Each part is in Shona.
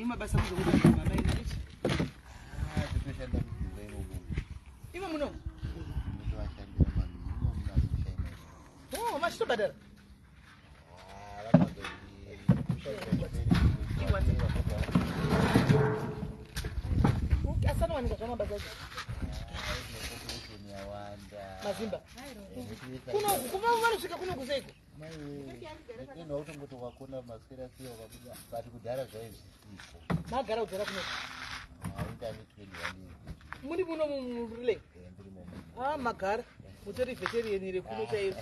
kwenyu mabasa muzokuita mama ina ichi. Titoshanda kuzimba imomo. Imo muno. Totowashandira mami imomo munamushaina. Oh, machitobhadhara. Asanowanika zvamabasa acho. Mazimba. Kuno vanosvika kuno kuseiko. Ino utongoti wakona maswera siyo wabuda bati kudhara zvaizvo. Magara kudhara kuno. Aita ni 21. Muri muno murule. Ah, magara. Mutori veterian ire kuno chairo.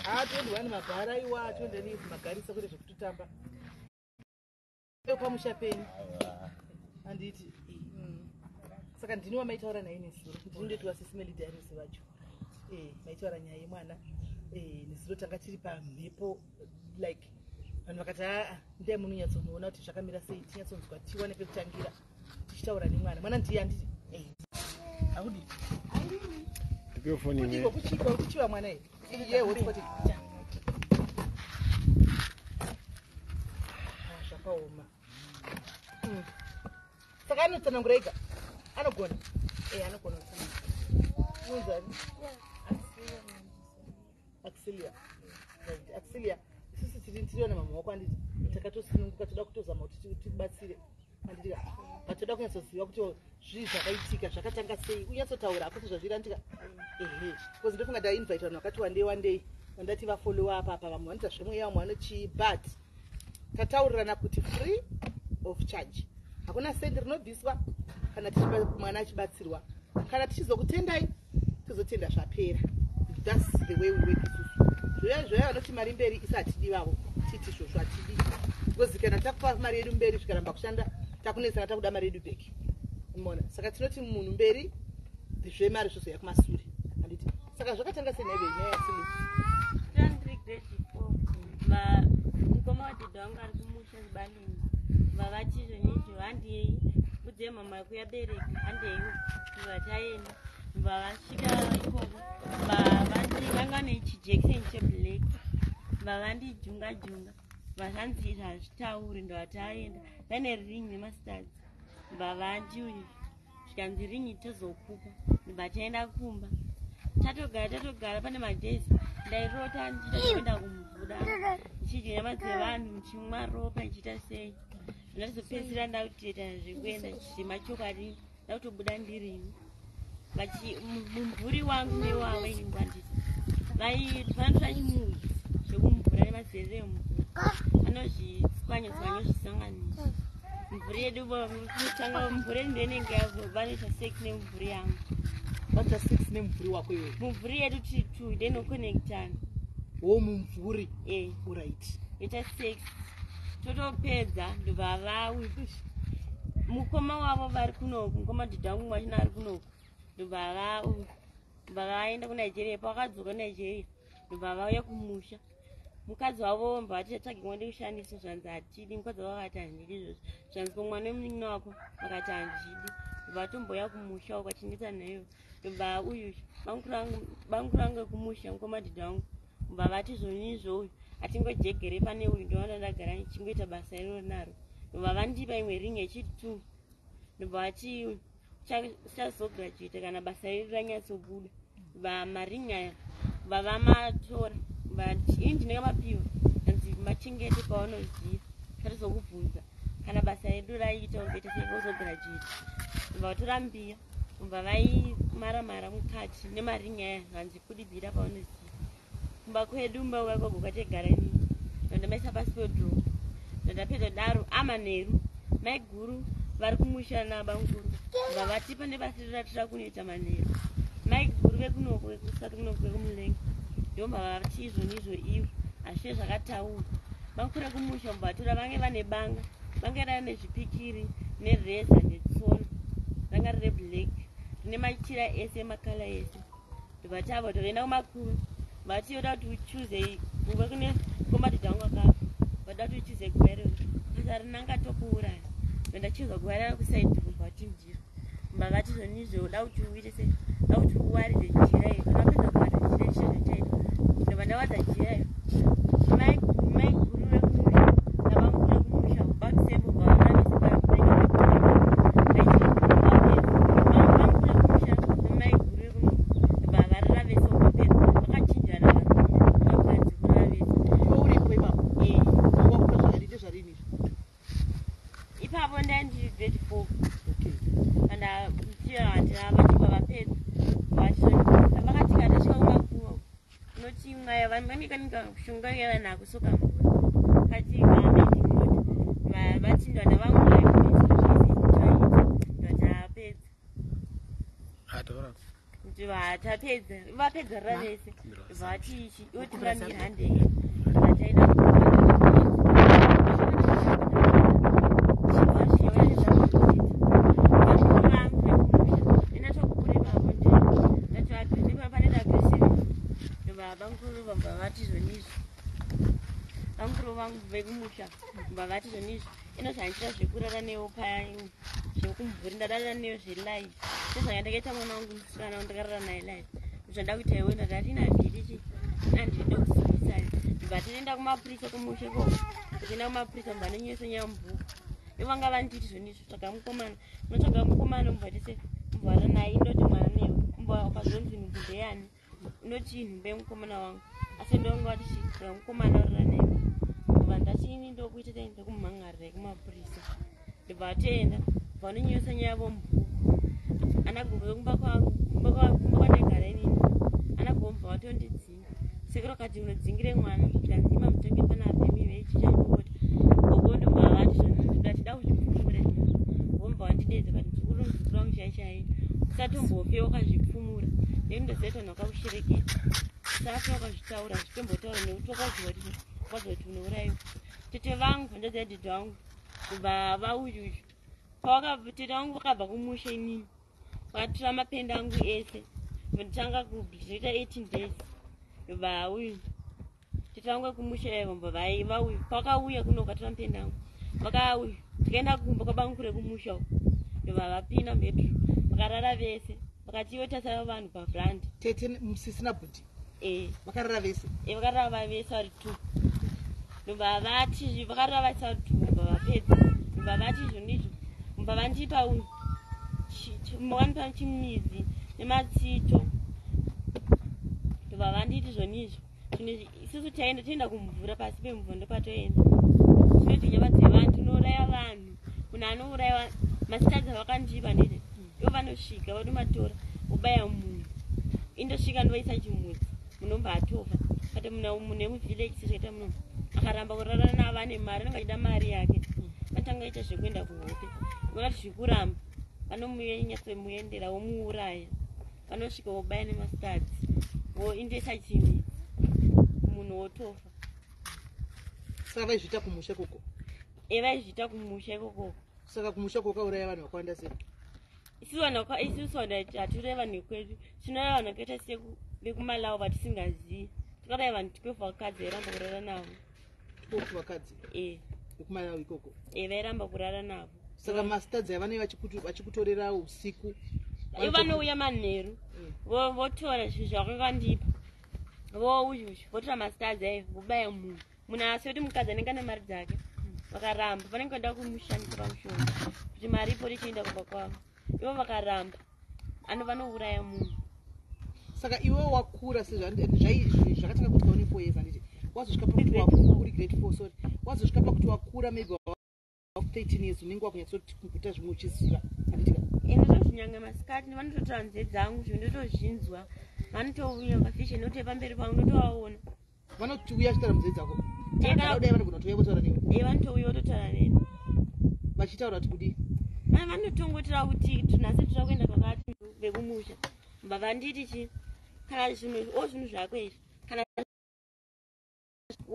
Ah, 21 magara iwa 20 ni magarisa kuti zvekutotamba. Pamusha penyu. Anditi. Saka ndiniwa maitaura naye nesuro kuti ndinoti SIS MELLY diaries vacho. Maitaura nyaya yemwana. Nesuro tanga tiri pamhepo like vanhu vakati ndiye munonyatsomuona kuti zvakamira sei tinyatsonzwa tiwane pekutangira tichitaura nemwana. Mwana ndiye anditi. Akudi. Ndikufoni ne. Kuchiwa mwana ye. Ye hotspot. Zvakaoma. Saka anotsanangura ega. Anogona. Anogona kutsanangura. Munzani? Axilia. Sisi tiriona mama wako anditi. Takatosununguka toda kutozama kuti tibatsire. Anditi toda kunyatsoziva kuti zvii zvakaitika zvakatanga sei. Unyatsotaura akuti zvazvirandika. Because ndofunga da invite vanhu vakati one day vandati va follow up apa vamwe vanoita zvimwe yavo mwanochi but tataurirana kuti free of charge. Hakuna sendi rinobviswa kana mwana achibatsirwa. Kana tichizokutendai tizotenda zvapera. That's the way we work isusu. Zvoya vanoti mari mberi isatidi vavo titi zvozvo atidi. Because kana takupa mari yedu mberi zvikaramba kushanda takunesana takuda mari yedu bheki. Umeona? Saka tinoti munhu mberi zvemari zvozoya kumashure. Anditi. Saka zvakatanga seneve nyaya yasini. Mukoma wadhidha wangu ari kumusha zibalini. Vavachizvo nizvo handiyei kudze mama kuyabereka handiyeiwo vataenda vavasvika ikoko vanga nechijekiseni cheblack vavandijunga vasanzi hazvitauri ndovataenda vaine ring nemastadzi vavandiuya zvikanzi ringi tozokupa vataenda kumba tatogara pane madhezi ndairota ndichitoenda kumvura ndichidya nyama dzevanhu ndichimwa ropa ndichiita sei ndazopedzisira ndakutoita zvekuenda zvemachokwadi ndakutobuda ndirini mumvuri wangu newavo ingwandisa vanotora chimuvi zvekumvura nemazerere emvura vanozvitswanya zvisanganisa mvuri yedu kutanga mvuri yedu ndenenge yavo vanoita sex nemvuri yangu vanoita sex nemvuri wako iwe mumvuri yedu titu ndenokonekitana mumvuri right ita sex totopedza ndobva vawi mukoma wavo vari kunoku mukoma dhidha wangu mwachina ari kunoku ndobva vawi ndobva vaenda kuNigeria pakadzoka kuNigeria ndobva vauya kumusha mukadzi wavo mbavati tatsvage mwende kushandisa zvanzi hatidi mukadzi wavo vakati handidi izvozvo zvanzi komwana wemunin'ina wako vakati handidi ndobva tomboya kumusha ukachengeta nayo ndobva uyu banguru rangu ekumusha mukoma dhidha wangu ndobva vati zvonizvo atingojegere pane uyu ndovana ndagara nichingoita basa iroro naro ndobva vandipa imwe ring yechi2 ndobva vati chazograduate kana basa riri ranyatsobuda ndobva maring aya ndobva vamatora ini ndinenge mapiwa anzi machengete paunoziva tatizokubvunza kana basa redu raiita unoita sei uzograduate ndobva vatora mbiya ndobva vaimara mukati nemaring aya anzi kudibhira paunoziva kumba kwedu mba kwako kategara ini ndamaisa pasi pedrop ndapedza daro amanheru maiguru vari kumusha nabanguru vavatipa nebasa ratira kunoita manheru maiguru vekunoko vekusati kunoko vekumulenge ndomba vati izvonizvo ivo hazvive zvakataura vakura kumusha mbatora vange vane banga vange rane zvipikiri nereza netsona ranga rine black rine machira ese makala ese ndobvatava toenda kumakuru vati yoda kuti uchuze kuve kune komadhidha wangu akafa vada kuti uchuze kuvaireo basa rinanga tokuuraya ndachizwa kuvairana kusaidi kumbati mjira mba vati zvonizvo uda kuti uite sei da kuti uwaridze njira iyo kana wapedza kuwaridza njira chizvochaita ndobva ndawadza njira iyo maiguru rekumusha navanguru rekumusha bakusembo bva vanamisi pambenga grade 4 Okay. and mchira vachibva vapedza vakatika ndasvika kumakumo unoti mwaya vanikanika kushonga yavanhu akusoka mvura katika mendimota vatindwa ndavamwe vatapedza vatapedza vapedza rara vese vatiichi iwotinga mirande vataida vamukuru vangu vekumusha vavati zvonizvo inozvanitira zvekurara newo paya zvekumvuri ndarara newo zvelife sezvanga ndakaita mwana wangu musikana wandakarara naye life zvanda kuita iwe ndadati inandirichi andide kusimisai ndibva tinoenda kumapurisa kumushe koko tichienda kumapurisa mba nonyosa nyamubhuku ivanga vanditi zvonizvo tsvaga mukomana unotsvaga mukomana mubva tese mubvara naye indoti mwana newe mubva wakazonzi nhumbu ndeyani unoti nhumbu yemukomana wangu asi ndonga vatichiitsvaga mukomana warara naye mubva ndachini ndokuitai ndokumhangarira kumapurisa ndibva toenda mubva nonyosa nyavo mubhuku anagumba kumba kwandegara inini anagomba watondidzinga sekero kati unodzingire mwana zvikanzima mutonge panapemi veichichaikokota okondobva vati zvondatida kuzvipfumura vomba wandidedza kati ndikurunzukura mushayishai usatombofewa wakazvipfumura nekunozoita vanhu wakakushereketa usafe wakazvitaura zvitombotaura nekuti wakaziva kuti unourayiwa tete vangu vandaziva dhedha wangu kubva vauyuyu tete vangu vakabva kumusha inini vakatora mapenda angu ese ndotanga kubhizoita 18 days bva uyu tete vangu vekumusha vomba vauyu pakauya kuno vakatora mapenda angu vakauya tikaenda kumba kwabangu rekumusha uko ndobva vapinda bedroom vakarara vese vakati iwe tasara vanhu pavrand tete musisina bhudhi vakarara vese vakarara vese vari 2 ndobva vati vakarara vese vari 2 ndobva vapedza ndobva vati zvonizvo ndobva vandipa uyu vanipa chimizi nematsito ndobva vanditi zvonizvo isusu tienda kumvura pasi pemvura ndopatoenda zvinoti nyama dzevantu unouraya vanhu munhu anouraiwa masitadzi avakandipa ndete ivo vanosvika vanomatora vobaya munhu indosvika ndovaisa chimudzi munomba atofa kati mune muvhileji sezvaita muno akaramba kurara navane mari anenge achida mari yake atanga aita zvekuenda kuhope vakati zvikuramba vanomunyatsomuendera vomuuraya vanosvika vobaya nemasitadzi voindesa chimidzi munhu wotofa saka vaizviita kumusha koko vaizviita kumusha ikokoko saka kumusha koko kauraya vanhu vakawanda sei isusu vanhu hatureva nekwedu tinoreva vanhu vakaita sevekumalawo vatisingazivi takaraya vanhu 12 vakadzi vairamba kurara navo 12 vakadzi vekumalawo ikoko vairamba kurara navo saka masitadzi avanei vachikutorera usiku vanouya manheru votora zvinhu zvavakandipa vouyuzvu votora masitadzi aivo vobaya munhu asi kuti mukadzi anenge ane mari dzake vakaramba vanenge vada kumushandisa pamushonga kuti mari ipo richienda kumba kwavo ivo vakaramba vanouraya munhu saka iwe wakura zvakatanga kuti vaone 4 years handiti wazosvika pakuti wakuri grade 4 sorry wazosvika pakuti wakura maybe 13 years unenge wakunyatsokuita zvimwe uchiziva handitika ndotozvinyanga masikati vanototora nze dzangu zvondotozvinzwa vanotouya mafishe note pamberi pangu notovaona vanotiuya achitaura munze dzako dai vanogona kutouya votaura newe vanotouya vototaura neni vachitaura kuti kudii vanotongotira kuti tunhasi tira kuenda pakati vekumusha mba vanditi chi kana zvinhu zvako izvi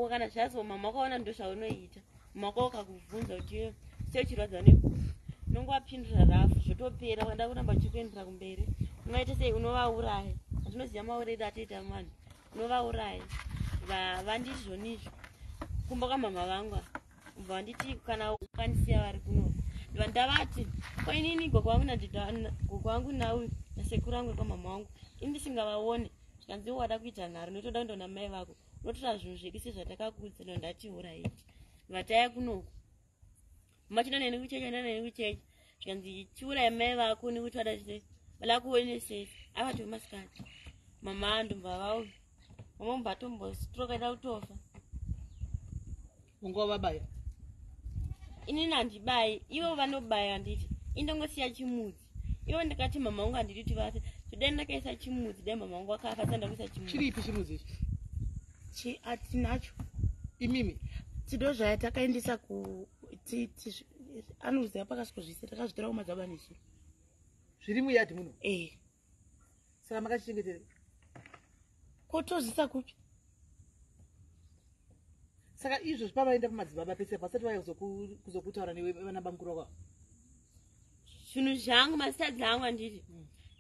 kana zvazo mama wakaona ndo zvaunoita mako ukakubvunza kuti sechirwadza nekufa nongowapindura rafu zvotopera wanda kuramba uchikuendera kumberi unoita sei unovauraya hatinoziva mauriro atoita vanhu unovauraya vanditi zvonizvo kumba kwamama vangu ubva vanditi kana ukanisiya vari kuno ndova ndavati kwainini gogo wangu nauyu nasekuru wangu kwamama wangu indisingavaone zvikanzi wada kuita nharo notoda kundona mai vako unotora zvinhu zvedu sezvatakakudza ndo ndatiuraiti vataya kunoku machina neni kuchecha zvikanzi chiuraya mai vako nekuti vada kuonesei avati vemasikati mama andomba vauyu mama mubatombostroka ida kutofa unga wavabaya inini handibayi, ivo vanobaya. Handiti indongosiya chimudzi. Ivo ndikati mama wangu handiti kuti vase toda ndakaisa chimudzi, dai mama wangu akafa sanda kuisa chimudzi. Chiripi chimudzi Chi atinacho. imimi Tido zvaya takaendesa ku anoziva pakasvikozvise takazvitora kumadzaba nesu. zviri muyadhi muno? Saka makachichengetera kotozisa kupi? Saka izvozvi pavaenda pamadzibaba pese pasati vaya kuzokutaura newe vana bamukuru kwavo. Zvinhu zvangu masadza angu handiti.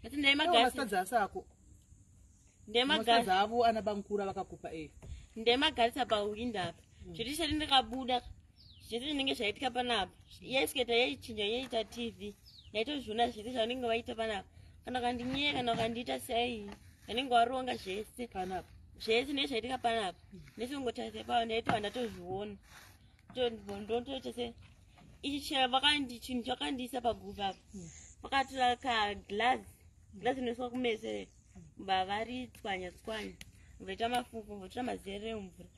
Ati masadza asako. Masadza avo ana bamukuru vakakupa ndemagarisa pawindi apa. Zviri seri ndikabuda zvese zvinenge zvaitika panapa. Yaisikaita yaichinja yaita TV. Yaitozviona zvese zvaunenge waita panapa. Kana ukandinyeka kana ukandiita sei vanenge waronga zvese panapa. Zvese nezve zvaitika panapa. Nesingotarisa pawo ndaito ndatozviona. Ndotoita se ichi chinhu chakandiisa paguva apa. Vakatora kaglazi inoiswa kumeso vavari tswanya vaita mafufu vatora mazere emvura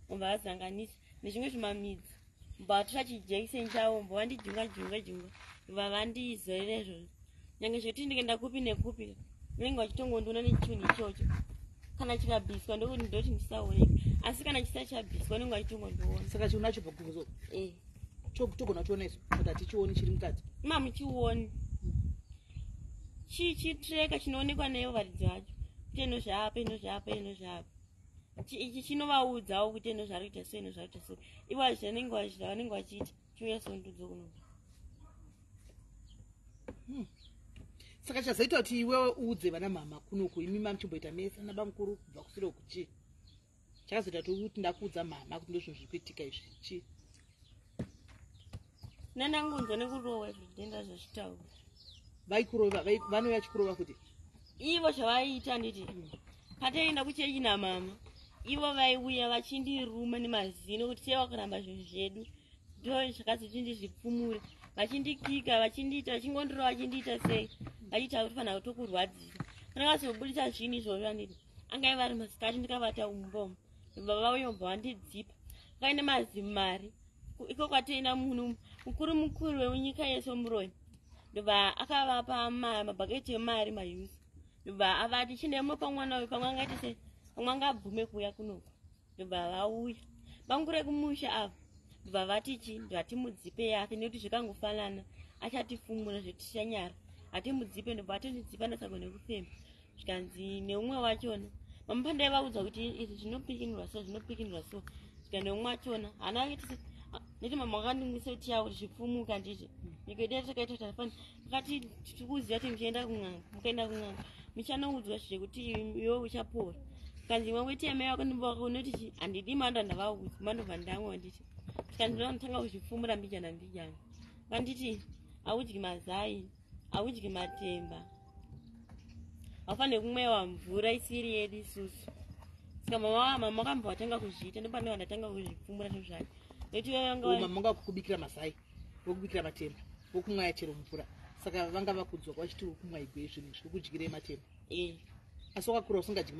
vazanganisa nezvimwe zvimamidzi vatora chijekiseni chavo vandijunga vavandizorera izvozvo. Nyange zvekuti ndikaenda kupi nekupi vanenge vachitongondiona nechinhu ichocho. Kana chikabviswa ndokuti ndoti ndisaoneka, asi kana chisati chabviswa vanenge vachitongondiona. Saka chinhu nacho paguzo togona chiona isu kuti hatichioni chiri mukati. Mamuchioni chitreka chinoonekwa neyo varidzi vacho kuti ino zvapa. Ichi chinovaudzawo kuti ino zvari kuita so ivo vanenge vachiita chiuya sondudzo kuno. Saka chazoita kuti iwewe uudze vana mama kunoku imi mamuchimboita mese ana bamukuru kubva kusiro kuchi chakazoita kuti ndakuudza mama kuti ndozvinhu zviri kuitika izvi chi nandangunzwa nekurowa zvitenda zvachitaura vaikurova vanouya chikurova kuti ivo zvavaiita nditi pataenda kuchechi namama ivo vaiuya vachindiruma nemazino kuti sei wakuramba zvinhu zvedu ndo zvakazoti ndizvipfumure vachindikika vachindiita vachingondorova vachindiita sei vachiita kuti fanira kutokurwadzisa. Kana vakazobudisa zvinhu izvozvo anditi angaiva vari masikati ndikavata umbomo baba vauyombva vandidzipa vakaenda mazimari iko kwatoenda munhu mukuru wenyika yese muroyi ndobva akavapa mabhaketi emari mayuzi ndobva avati chindemo pamwana uyu pamwe angati sei pamwe angabvume kuuya kunoku ndobva vauya bangure kumusha ava ndobva vatichi ndatimudzipe yake nekuti zvikangofanana achatifumura zvetichanyara hatimudzipe ndobva atondidzipa ndasagona kufema zvikanzi neumwe wachona mamupandai vaudza kuti izvi zvinopikinurwa so zvika neumwe wachona hana akiti neti mama wakandimwisa kuti yawo kuti zvipfumuka ndizvo mikoita takaita kuti hafani akati tikuziva kuti muchaenda kun'anga mukaenda kun'anga muchanoudzwa zvekuti iwe uchapora kanzi imwe weti yamai wako ndimbowakonoti handidi mando ndavaudza mandobva ndamwa nditi kanzi ndinotanga kuzvipfumura mbijana vanditi haudyi mazai haudyi matemba hafaniri kumwewa mvura isiri yedu isusu. Saka mama wakambva watanga kuzviita ndopandava ndatanga kuzvipfumura nezvake nekuti mama vanga kukubikira mazai vokubikira matemba vokumwaya chero mvura saka vanga vakudzwa vachiti vokumwa igwe zvinhu zvikudyire matemba. Asi wakakura usingadyi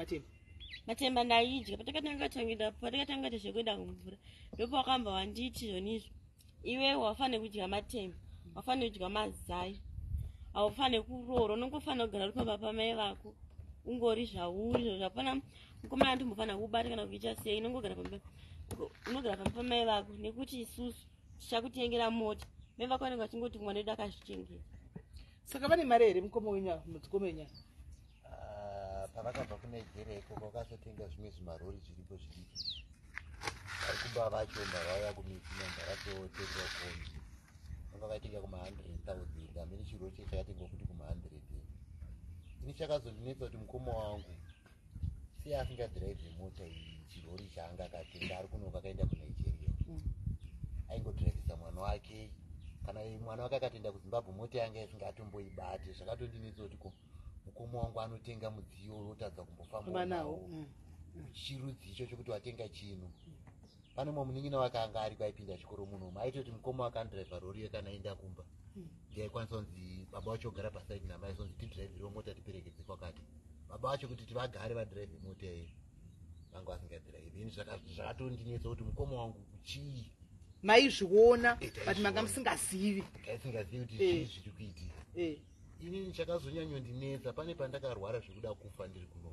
matemba ndaidya patakatanga zvekuenda kumvura ndopa wakambva wanditi zvonizvo iwe wafanira kudya matemba wafanira kudya mazai haufaniri kuroora unongofanira kugara uri pamba pamai vako ungori zvauri zvapana mukomana ndombofanira kubata kana kuita sei unogara pamba pamai vako nekuti isusu tichakutengera mota mai vako vanenge vachingoti mwana wedu akazvichengeta. Saka vane mari here mukoma wenyaya mudzikoma wenyaya pavakabva kunigeria ikoko vakazotenga zvimwe zvimarori zviripo zvidiki vari kumba vachomba vauya kumitina ndakatotenga konzi vanga vaitenga kuma100,000 amene chiro che chakatengwa kuti kuma100. ini chakazondinetsa kuti mukoma wangu sei asingadhiraivhe mota iyi chirori chaanga akatenga ari kunoka akaenda kunigeria aingodhiraivhisa mwana wake kana mwana wake akatoenda kuzimbabwe mota yanga isingatomboibate zvakatondinetsa kuti mukoma wangu anotenga mudziyo unotadza kumbofamba nawo chirudzi icho chokuti watenga chinhu. Pane mumwe munin'ina wake anga ariko aipinda chikoro muno aitoti mukoma wake anodhiraivha rori kana aenda kumba ndaikwanisa kunzi baba wacho ogara pasaidi namai sonzi tidhiraivhirewo mota tiperekedze kwakati baba wacho kuti tivagare vadhiraivhe mota iyi vanga vasingadhiraivhi. Ini zvakatondinetsa kuti mukoma wangu chii maizviona but manga musingazivi taisingazivi kuti zvii zviri kuitika. Inini chakazonyanyondinetsa pane pandakarwara zvekuda kufa ndiri kuno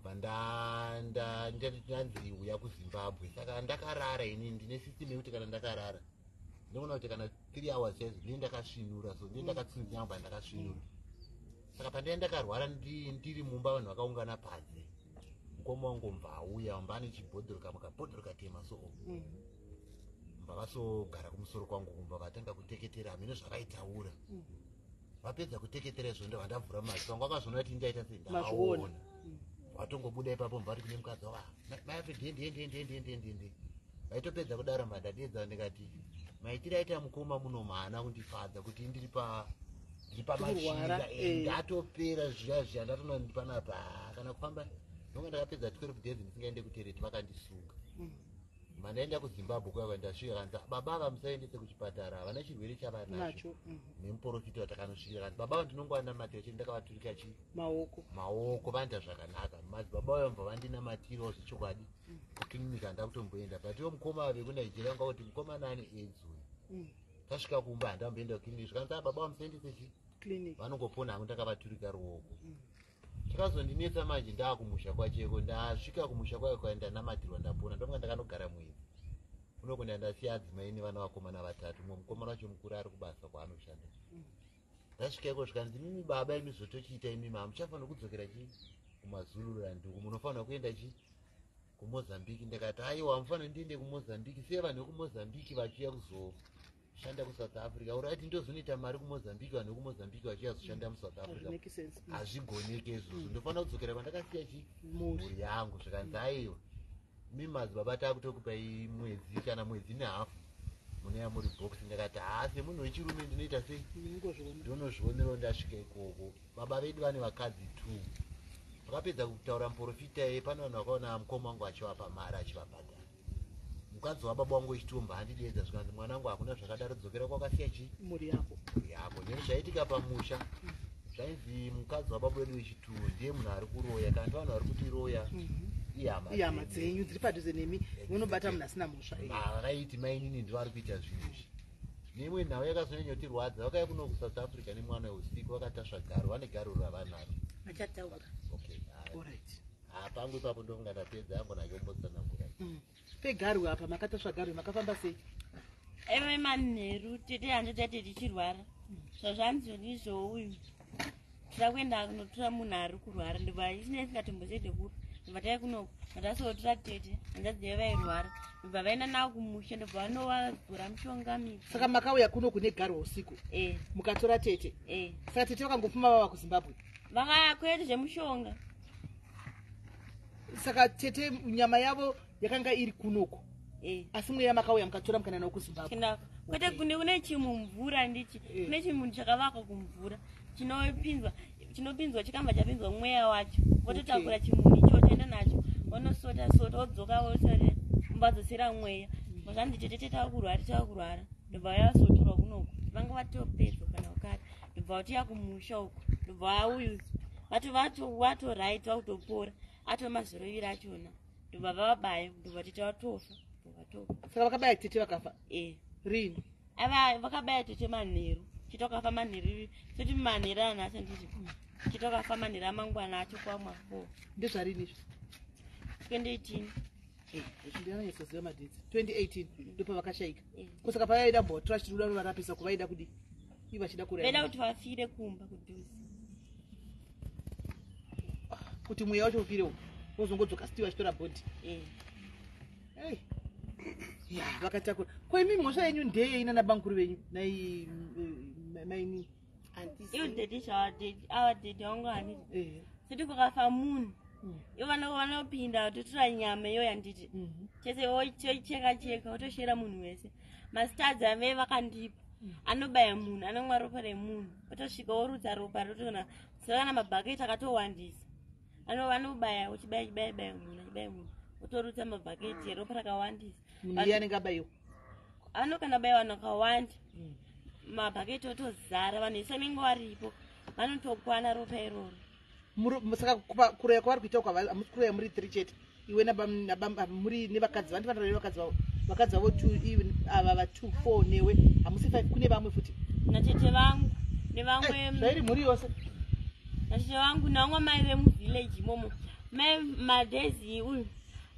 bva ndanzi uya kuZimbabwe. Saka ndakarara inini ndine system yekuti kana ndakarara ndinoona kuti kana 3 hours chaidzo ndine ndakasvinura, so ndine ndakatsunyamba ndakasvinura. Saka pandai ndakarwara ndiri mumba vanhu vakaungana padze, mukoma wangu mbva auya mba ane chibhodhoro mukabhodhoro katema so mbva vasogara kumusoro kwangu kumba vatanga kuteketera hamene zvakaitaura. Vapedza kuteketera izvo ndo vandavhura maziso wangu akazoona kuti ndaita sei ndaona. Vatongobuda ipapo mbva vari kune mukadzi wavo maife ndende vaitopedza kudaro mbadadedza ndikati maitiro aita mukoma muno maana kundifadza kuti ndiri pamashira ndatopera zviya ndatona ndi panapa kana kufamba nonga ndakapedza 12 days ndisingaende kutereti vakandisunga. Mandaenda kuZimbabwe kwaiva ndasvika kanzi baba vamusaendese kuchipatara havana chirwere chavanacho nemuporofita watakanosvikira kanzi baba ndinongowanamatira chii ndakavaturika chii maoko vanda zvakanaka mazi baba vayo mbva vandinamatirawo zvechokwadi kuklinika ndakutomboenda but iwo mukoma vekunigeria vanga kuti mukoma nani AIDS uyu tasvika kumba handamboenda kuklinika zvikanzi baba vamusaendese chii vanongopona hangu ndakavaturika ruoko. Chakazondinetsa manje ndaakumusha kwacheko ndasvika kumusha kwayo kwaindanamatirwa ndapona ndonga ndakanogara mwedzi kunoko ndandasiya adzimai nevana vakomana 3 mumwe mukomana wacho mukuru ari kubasa kwaanoshanda. Ndasvika iko zvikanzi mimi baba imi zvotochiita imimi hamuchafanira kudzokera chii kumazululand uku munofanira kuenda chii kuMozambique. Ndikati aiwa hamufanira ndiende kuMozambique sei vanhu vekumozambique vachiuya kuzoshanda kuSouth Africa urati ndozonoita mari kuMozambique vanhu vekumozambique vachiuya kuzoshanda muSouth Africa hazvigoneki izvozvo ndofanira kudzokera kwandakasiya chii mhuri yangu. Zvikanzi aiwa mimi madzibaba takutokupai mwedzi kana mwedzi nehafu munoya muri box. Ndakati hasi munhu wechirume ndinoita sei ndonozvionerawo. Ndasvika ikoko baba vedu vane vakadzi 2 vakapedza kutaura muprofita pane vanhu vakaona mukoma wangu achivapa mari achivabhadhara. Mukadzi wababa wangu wechitomba handidedza zvikanzi mwana wangu hakuna zvakadaro dzokera kwakasiya chii mhuri yako. Nezvaitika pamusha zvainzi mukadzi wababa wedu wechituu ndiye munhu ari kuroya kana vanhu vari kuti roya ihama dzenyu dziri padhuze nemi munobata munhu asina mhosva. Vakaiti mainini ndivari kuita zvinhu izvi. Neimwe nhau yakazonyanya kutirwadza vakauya kuno kuSouth Africa nemwana weusiku vakatasva garo vane garo ravanaro vachataura. Pangu ipapo ndonga ndapedza yangu nachombotsanangura pegaro apa makatasva garo makafamba sei? Eve manheru tete handitati tichirwara zvazvanzonizvo uyu tira kuenda kunotora munhu ari kurwara ndobva isina isingatomboseide kuri ndobva tai kunoku matasotora tete handadziva vairwara ndobva vaenda navo kumusha ndobva vanovagura mushonga miti. Saka makauya kuno kune garo usiku mukatora tete? Saka tete vakangopfuma vava kuZimbabwe vakakwete zvemushonga. Saka tete nyama yavo yakanga iri kunoko asi mweya makauya mukatora mukana nawo kuZimbabwe kwete kune chimumvura ndichi kune chimunhu chakavakwa kumvura chinopinzwa chikamba chapinzwa mweya wacho vototakura chimunhu icho toenda nacho vonosota vodzoka vosore mumbadzosera mweya mazvandi tete tavakurwara ndobva vasotorwa kunoko vanga vatopedzwa kana wakati ndobva vatiya kumusha uko ndobva auyu vatoright vakutopora atomazorevira achona ndobva vavabaya ndobva tete vatofa. Saka vakabaya tete vakafa rini? Vakabaya tete manheru chitokafa manheru soti manheru anhasi nditi chitokafa manheru amangwana acho kwamwa 4 ndezvarini izvo 2018 ndinyanyasoziva madhetsi 2018 ndopa vakashayika. Kusaka pavaida mbotora chitiri varapisa kuvaida kudi ivo vachida kuraya vaida kuti vafire kumba kudhuzi kuti mweya wacho ufire uko wozongodzoka siti vachitora bhodhi. Vakatakura koimi mhosva yenyu ndeye ina nabankuru venyu maini iwo dedi avadedi vangu hanidi soti kukafa munhu ivo vanopinda totora nyama iyo yanditi chese vocheka votoshera munhu wese masitadzi ave vakandipa anobaya munhu anomwa ropa remunhu otosvika orudza ropa rotona saka kana mabhaketi akatowandisa vanobaya uchibayabaya munhu otorutsa mabhaketi eropa rakawandisa munhu iye anenge abayiwa anokana baya vanhu vakawanda mabhaketi otozara vanhu vese vanenge varipo vanotokwana ropa iroro. Saka kuroya kwavari kuita hamusi kuroya muri 3 chete iwe muri nevakadzi vandivanora nevakadzi vavo vakadzi vavo 2 even ava va 2 4 newe hamusi 5 kune vamwe futi natete vangu nevamwe zvairi mhuri yose natete vangu navamwe mai vemuvhileji imomo mai madhezi uyu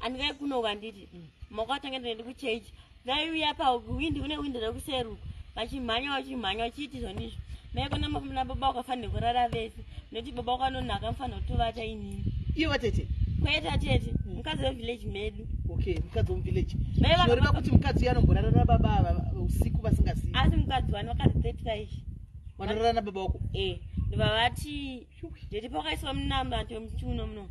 andingai kunoka nditi makatanga ndende kuchechi vaiuya pawindi kune windo rekuseruka vachimhanya vachiti zvonizvo maikona nababa wakafanira kurara vese nekuti baba wakanonaka mufanira kutovata inini iye vatete kweta tete mukadzi wevhileji medu okay mukadzi womuvhileji zvinoreva kuti mukadzi uyo anomborara nababa ava usiku vasingazivi asi mukadzi wani vakadzi 35 vanorara nababa wako ndovavati ndeti pakaiswa munambato wemuchiuno muno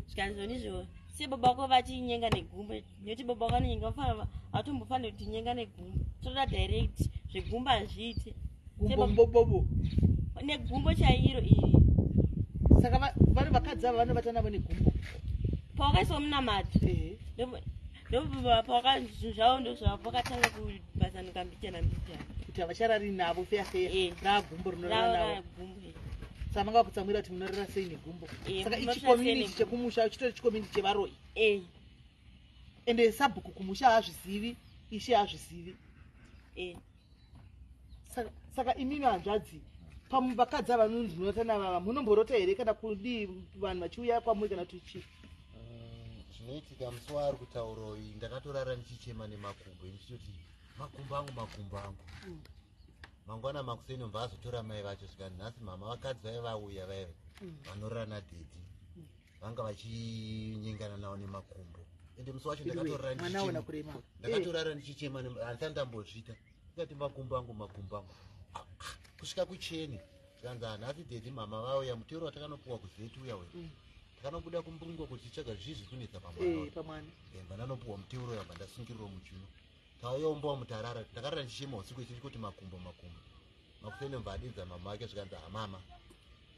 zvikanzonizvo se baba wako vachinyenga negumbo nekuti baba wako anonyenga atombofanira kuti nyenga negumbo toda direct zvegumbo hazviite gumbobobo negumbo chairo iri saka vari vakadzi ava vanovata navo negumbo pawakaiswa munamato ndopavakazvavo ndozvavakatanga kubasanuka mbijana kuti havacharari navo feafeya raagumbo rinorara navo saka manga vakutsamwira kuti munorara sei negumbo saka ichi community chekumusha chitori chicommunity chevaroi ende sabhuku kumusha haazvizivi ishe haazvizivi saka imimi hanzvadzi pavakadzi ava ndinotana vava munomborota here kana kudi vanhu vachiuya kwamuri kana kuti chii zvinoitika musi waari kutaura uyu ndakatorara ndichichema nemakumbo ndichitoti makumbo angu mangwana makuseni mbva azotora mai vacho zvikani nhasi mama vakadzi vai vauya vaiva vanorara nadhedhi vanga vachinyengana navo nemakumbo ende musi wacho ndakatorara ndichichema handisati ndambozvita ikati makumbo angu kusvika kucheni zvikanzi hanhasi dhedhi mama vauya mutero watakanopuwa kuzetu uya uya takanobuda kumbungo kuti tichaga zvizvi kunetsa pamwana vandanopuwa mutero yabva ndasungiriro muchuno tauyombowa mutarara ndakarara ndichema usiku ichiti kuti makumbo makuseni mbadinza mama vake zvikanzi hamama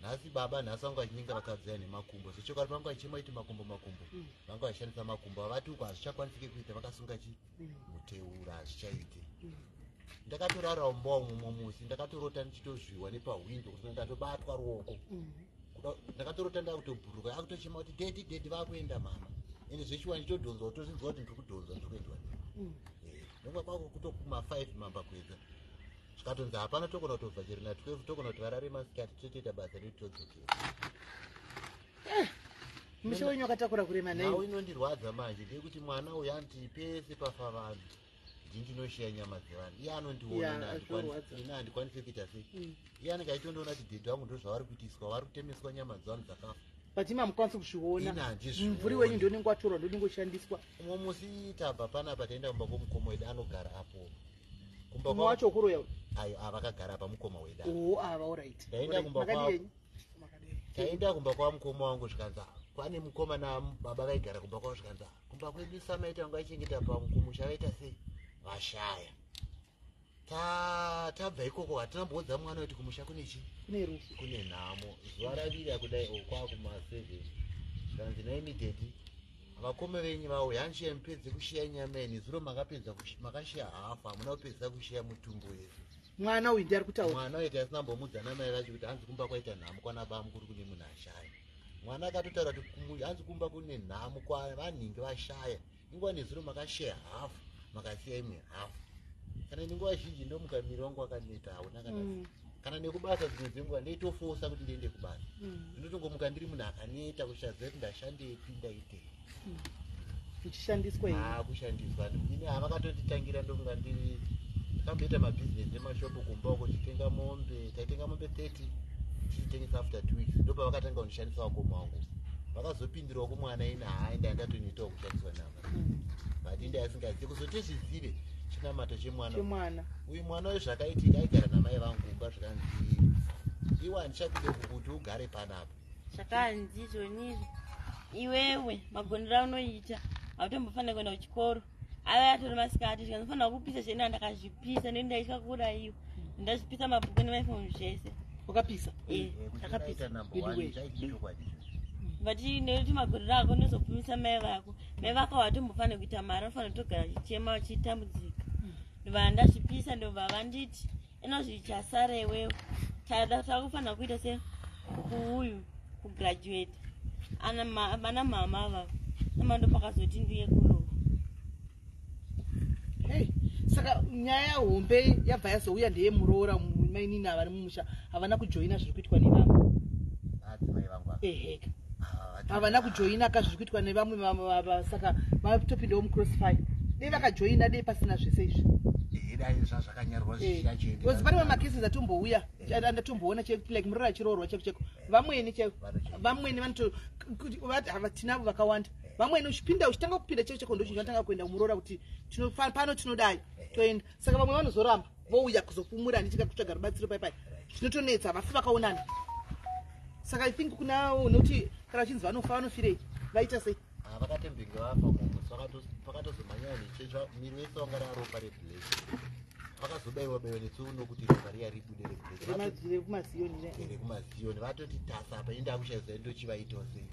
nhasi baba nhasi vanga vachinyenga vakadzaya nemakumbo zvechokwadi vanga vachichema iti makumbo vanga vachishandisa makumbo avati uko hazvichakwanisike kuita vakasunga muteura hazvichaite ndakatorarawo mbowa mumwe musi ndakatorota ndichitozviwa nepahwindo kuti ndatobatwa ruoko ndakatorota ndakutobhuruka akutochema kuti dhedhi vakuenda mama ende zvechiwa ndichodhonzwa kutozvinzwa kuti ndiri kudhonzwa ndiri kuendwa nonga kwako kutokuma 5 mamba kuedza zvikatonzi hapana togona kutobva chero na 12 togona kuti varare masikati totoita basa redu todzokera mushe wenyu akatakura kurema nayo inondirwadza manje ndekuti mwana uyu anti pese pafa vanhu ndinoshiya nyama dzevanhu iye anondiona ina handikwanisi kuita sei iye anenge aitondoona kuti dhedhi vangu ndozvavari kuitiswa vari kutemeswa nyama dzevanhu dzakafa but mamukwanisi kuzviona mumvuri wenyu ndonenge watorwa ndonenge ushandiswa umwe musi tabva panapa taenda kumba kwomukoma wedu anogara apo kumba wacho kuroya ayo avakagara pamukoma wedu taenda kumba kwamukoma wangu zvikanza pane mukoma nababa vaigara kumba kwavo zvikanza kumba kwedu samaita wangu aichengeta pamukumusha vaita sei vashaya tabva ikoko hatina mbodza mwana weti kumusha kune nhamo zuva raviri akudai okwakuma7 zvikanzi naimidhedhi vakome venyu vauya hanshiya mupedze kushiya nyama yeni zuro makapedza makashiya hafu hamuna kupedza kushiya mutumbu wese mwana uyu ndiari kutaura mwana uyu tasinambomudza namai vacho kuti hanzi kumba kwaita nhamo kwanababa mukuru kune munhu ashaya mwana akatotaura kuti hanzi kumba kune nhamo kwavanhingi vashaya inguva nezuro makashiya hafu makasiya imwe hafu kana nenguva zhinji ndo mukamiri wangu wakaneta hauna kana nekubasa dzimwe dzenguva ndeitofosa kuti ndiende kubasa ndinotongomuka ndiri munhu akaneta kushadza kuti ndashandepi ndaitei kushandiswa ine havakatotitangira ndokunga ndiri kamboita mabhizinesi nemashopu kumba uko tichitenga mombe taitenga mombe 30 tichitengesa after 2 weeks ndopa vakatanga kundishandisa wakoma wangu vakazopindirawo kumwana ina haenda ndatonitawo kushandiswa nama but inde asingazivi kuzotizvizive chinamato chemwana uyu mwana uyu zvakaitika aigara namai vangu kumba zvikanzi iwe handichakude kuti ugare panapa zvakanzi zvonizvo iwewe magondero aunoita hautombofanira kuenda kuchikoro ave atori masikati zvikanzofanira kupisa chena ndakazvipisa nendaitya kuurayiwa ndazvipisa mabhuku nemaifomu zvese ukapisa akapisa vati nekuti magondero ako nozopfumisa mai vako mai vako hawatombofanira kuita mari anofanira kutogara chichema vachitambudzika ndobva ndazvipisa ndobva vanditi inozvichasara iwewe takufanira kuita sekuuyu kugraduate ana mama vavo namando pakazoti ndiye kurowa saka nyaya hombe yabva yazouya ndeyemuroora mainini avari mumusha havana kujoina zviri kuitwa nevamwe eheka havana kujoina ka zviri kuitwa nevamwe saka vatopindawo mucrossfire dei vakajoina dei pasina zvese izvi because pane mamakesi atombouya andatomboona like muroora achiroorwa cheko vamweni tinavo vakawanda vamweni uchipinda uchitanga kupinda cheko ndo chinotanga kuenda kumuroora kuti pano tinodai toenda saka vamwe vanozoramba vouya kuzopumura handitika kutsvaga rubatsiro paipai zvinotonetsa vafi vakaonana saka I think kunawo nokuti kana vachinzi vanofa vanofirei vaita sei vakatembenge vafa mumusi vakatozomhanya nechezva miri wese wanga raropa reblesi vakazobaiwa netsuno kuti ropa riya ribude rekumaziyoni vatoti tasa apa enda kushaisa ndochivaitawo sei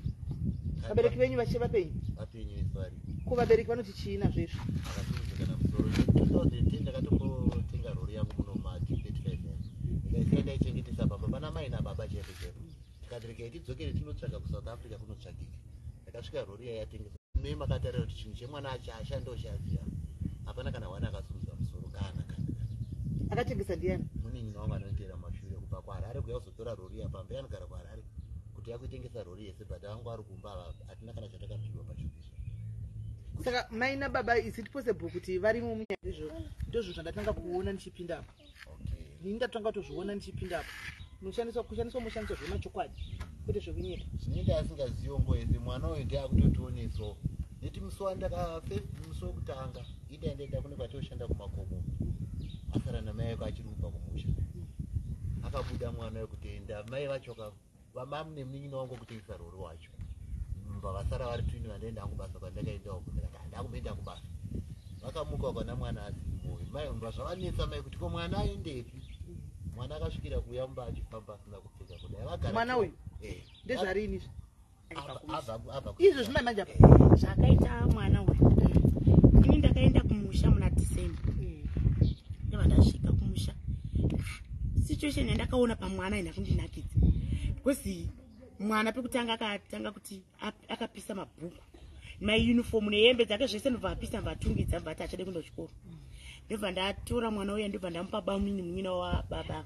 vabereki venyu vachiva penyu vapenyu esari ko vabereki vanoti chiina zvezvo akatizikana musoro 2010 ndakatombotenga rori yangu muno ma35 ndikaisiya ndaichengetesa baba pana mai nababa chaipo tikatireka tidzokere tinotsvaga kuSouth Africa kunotsvagika ndakasvika rori yayatengesa me makatarira kuti chinhu chemwana achashandoshaziya hapana kana wana akasunza musoro kana akatengesa ndiani munin'ina wangu anoendera mashure kubva kuharare kuya kuzotora rori yapamba anogara kuharare kuti yakutengesa rori yese but vangu ari kumba hatina kana chatakapiwa pachokizvo saka mai nababa is it possible kuti varimo munyaya izvo ndozvo zvandatanga kuona ndichipindapo ini ndatanga kutozviona ndichipindapo kushandiswa mushandiswa zvemachokwadi kwete zvokunyeta zvinoenda asingazivo ngoese mwana uyu ndiakutotioneso neti musi musi wokutanga idaendaenda kune kwatioshanda kumakomo asara namai ako achiri kubva kumusha akabuda mwana wekutenda mai vacho vamam nemunin'ina wangu wokutengesa rori wacho mba vasara vari twini vandaenda hangu basa kwandakaendawo kundikati handakumboenda kubasa vakamuka kana mwana asimoyo mai mba zvavanetsa mai kuti ko mwana aendepi mwana akasvikira kuya mba achifamba asina kupfeka kudai vagara mwana uyu ndezvarini izvo zvimai manje zvakaita mwana uyu ini ndakaenda kumusha muna December ndava ndasvika kumusha situation yandakaona pamwana haina kundinakidza because mwana pekutanga akatanga kuti akapisa mabhuku mauniform nehembe dzake zvese ndobva apisa mvatungidza mvati achade kuenda kuchikoro ndobva ndatora mwana uya ndobva ndamupa bamini munyina wababa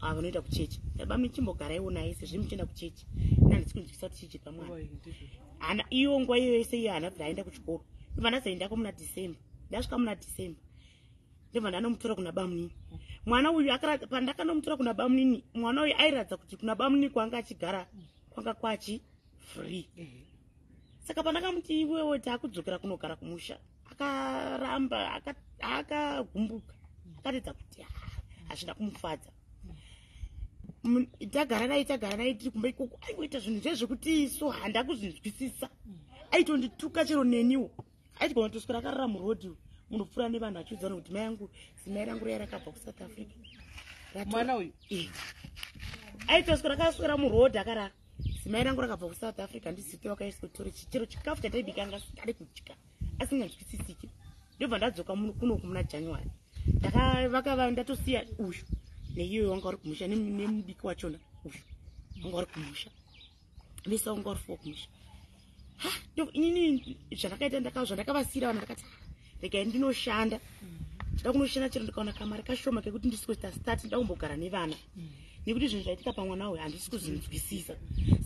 vanoenda kuchechi bamini chimbogaraiwo naye sezvi muchienda kuchechi nandichikunzwisa kuti chichi pamwana iyo nguva iyo yese iyo hana kuti aenda kuchikoro ndobva ndazoendako muna December ndasvika muna December ndobva ndanomutora kuna bamunini mwana uyu pandakanomutora kuna bamunini mwana uyu airatidza kuti kuna bamunini kwanga achigara kwanga kwachi free saka pandakamuti iwewe takudzokera kunogara kumusha akaramba akagumbuka akaredza kuti hazvina kumufadza tagara naye tiri kumba ikoko aingoita zvinhu zvezvekuti isu handa kuzvinzwisisa aitondituka chero neniwo aitigona kutoswera akarara murodhi munopfuura nevanhu achiudzana kuti zimai rangu riya rakabva kuSouth Africa mwana uyu aitoswera akaswera murodhi akarara zimai rangu rakabva kuSouth Africa ndizike wakaiswa tori chero chikafu chataibikanga singade kudya asinganzwisisiki ndobva ndadzoka kuno kumuna January ndatosiya uyu neiyo wanga uri kumusha nemubiki wachona uyu wanga uri kumusha vese wanga uri fuwa kumusha inini zvandakaita zvandakavasiyira vanhu ndakati regai ndinoshanda ndida kunoshanda chero ndikaona kamari kashoma kekuti ndisi kuita start ndida kumbogara nevana nekuti zvinhu zvaitika pamwana uyu handisi kuzvinzwisisa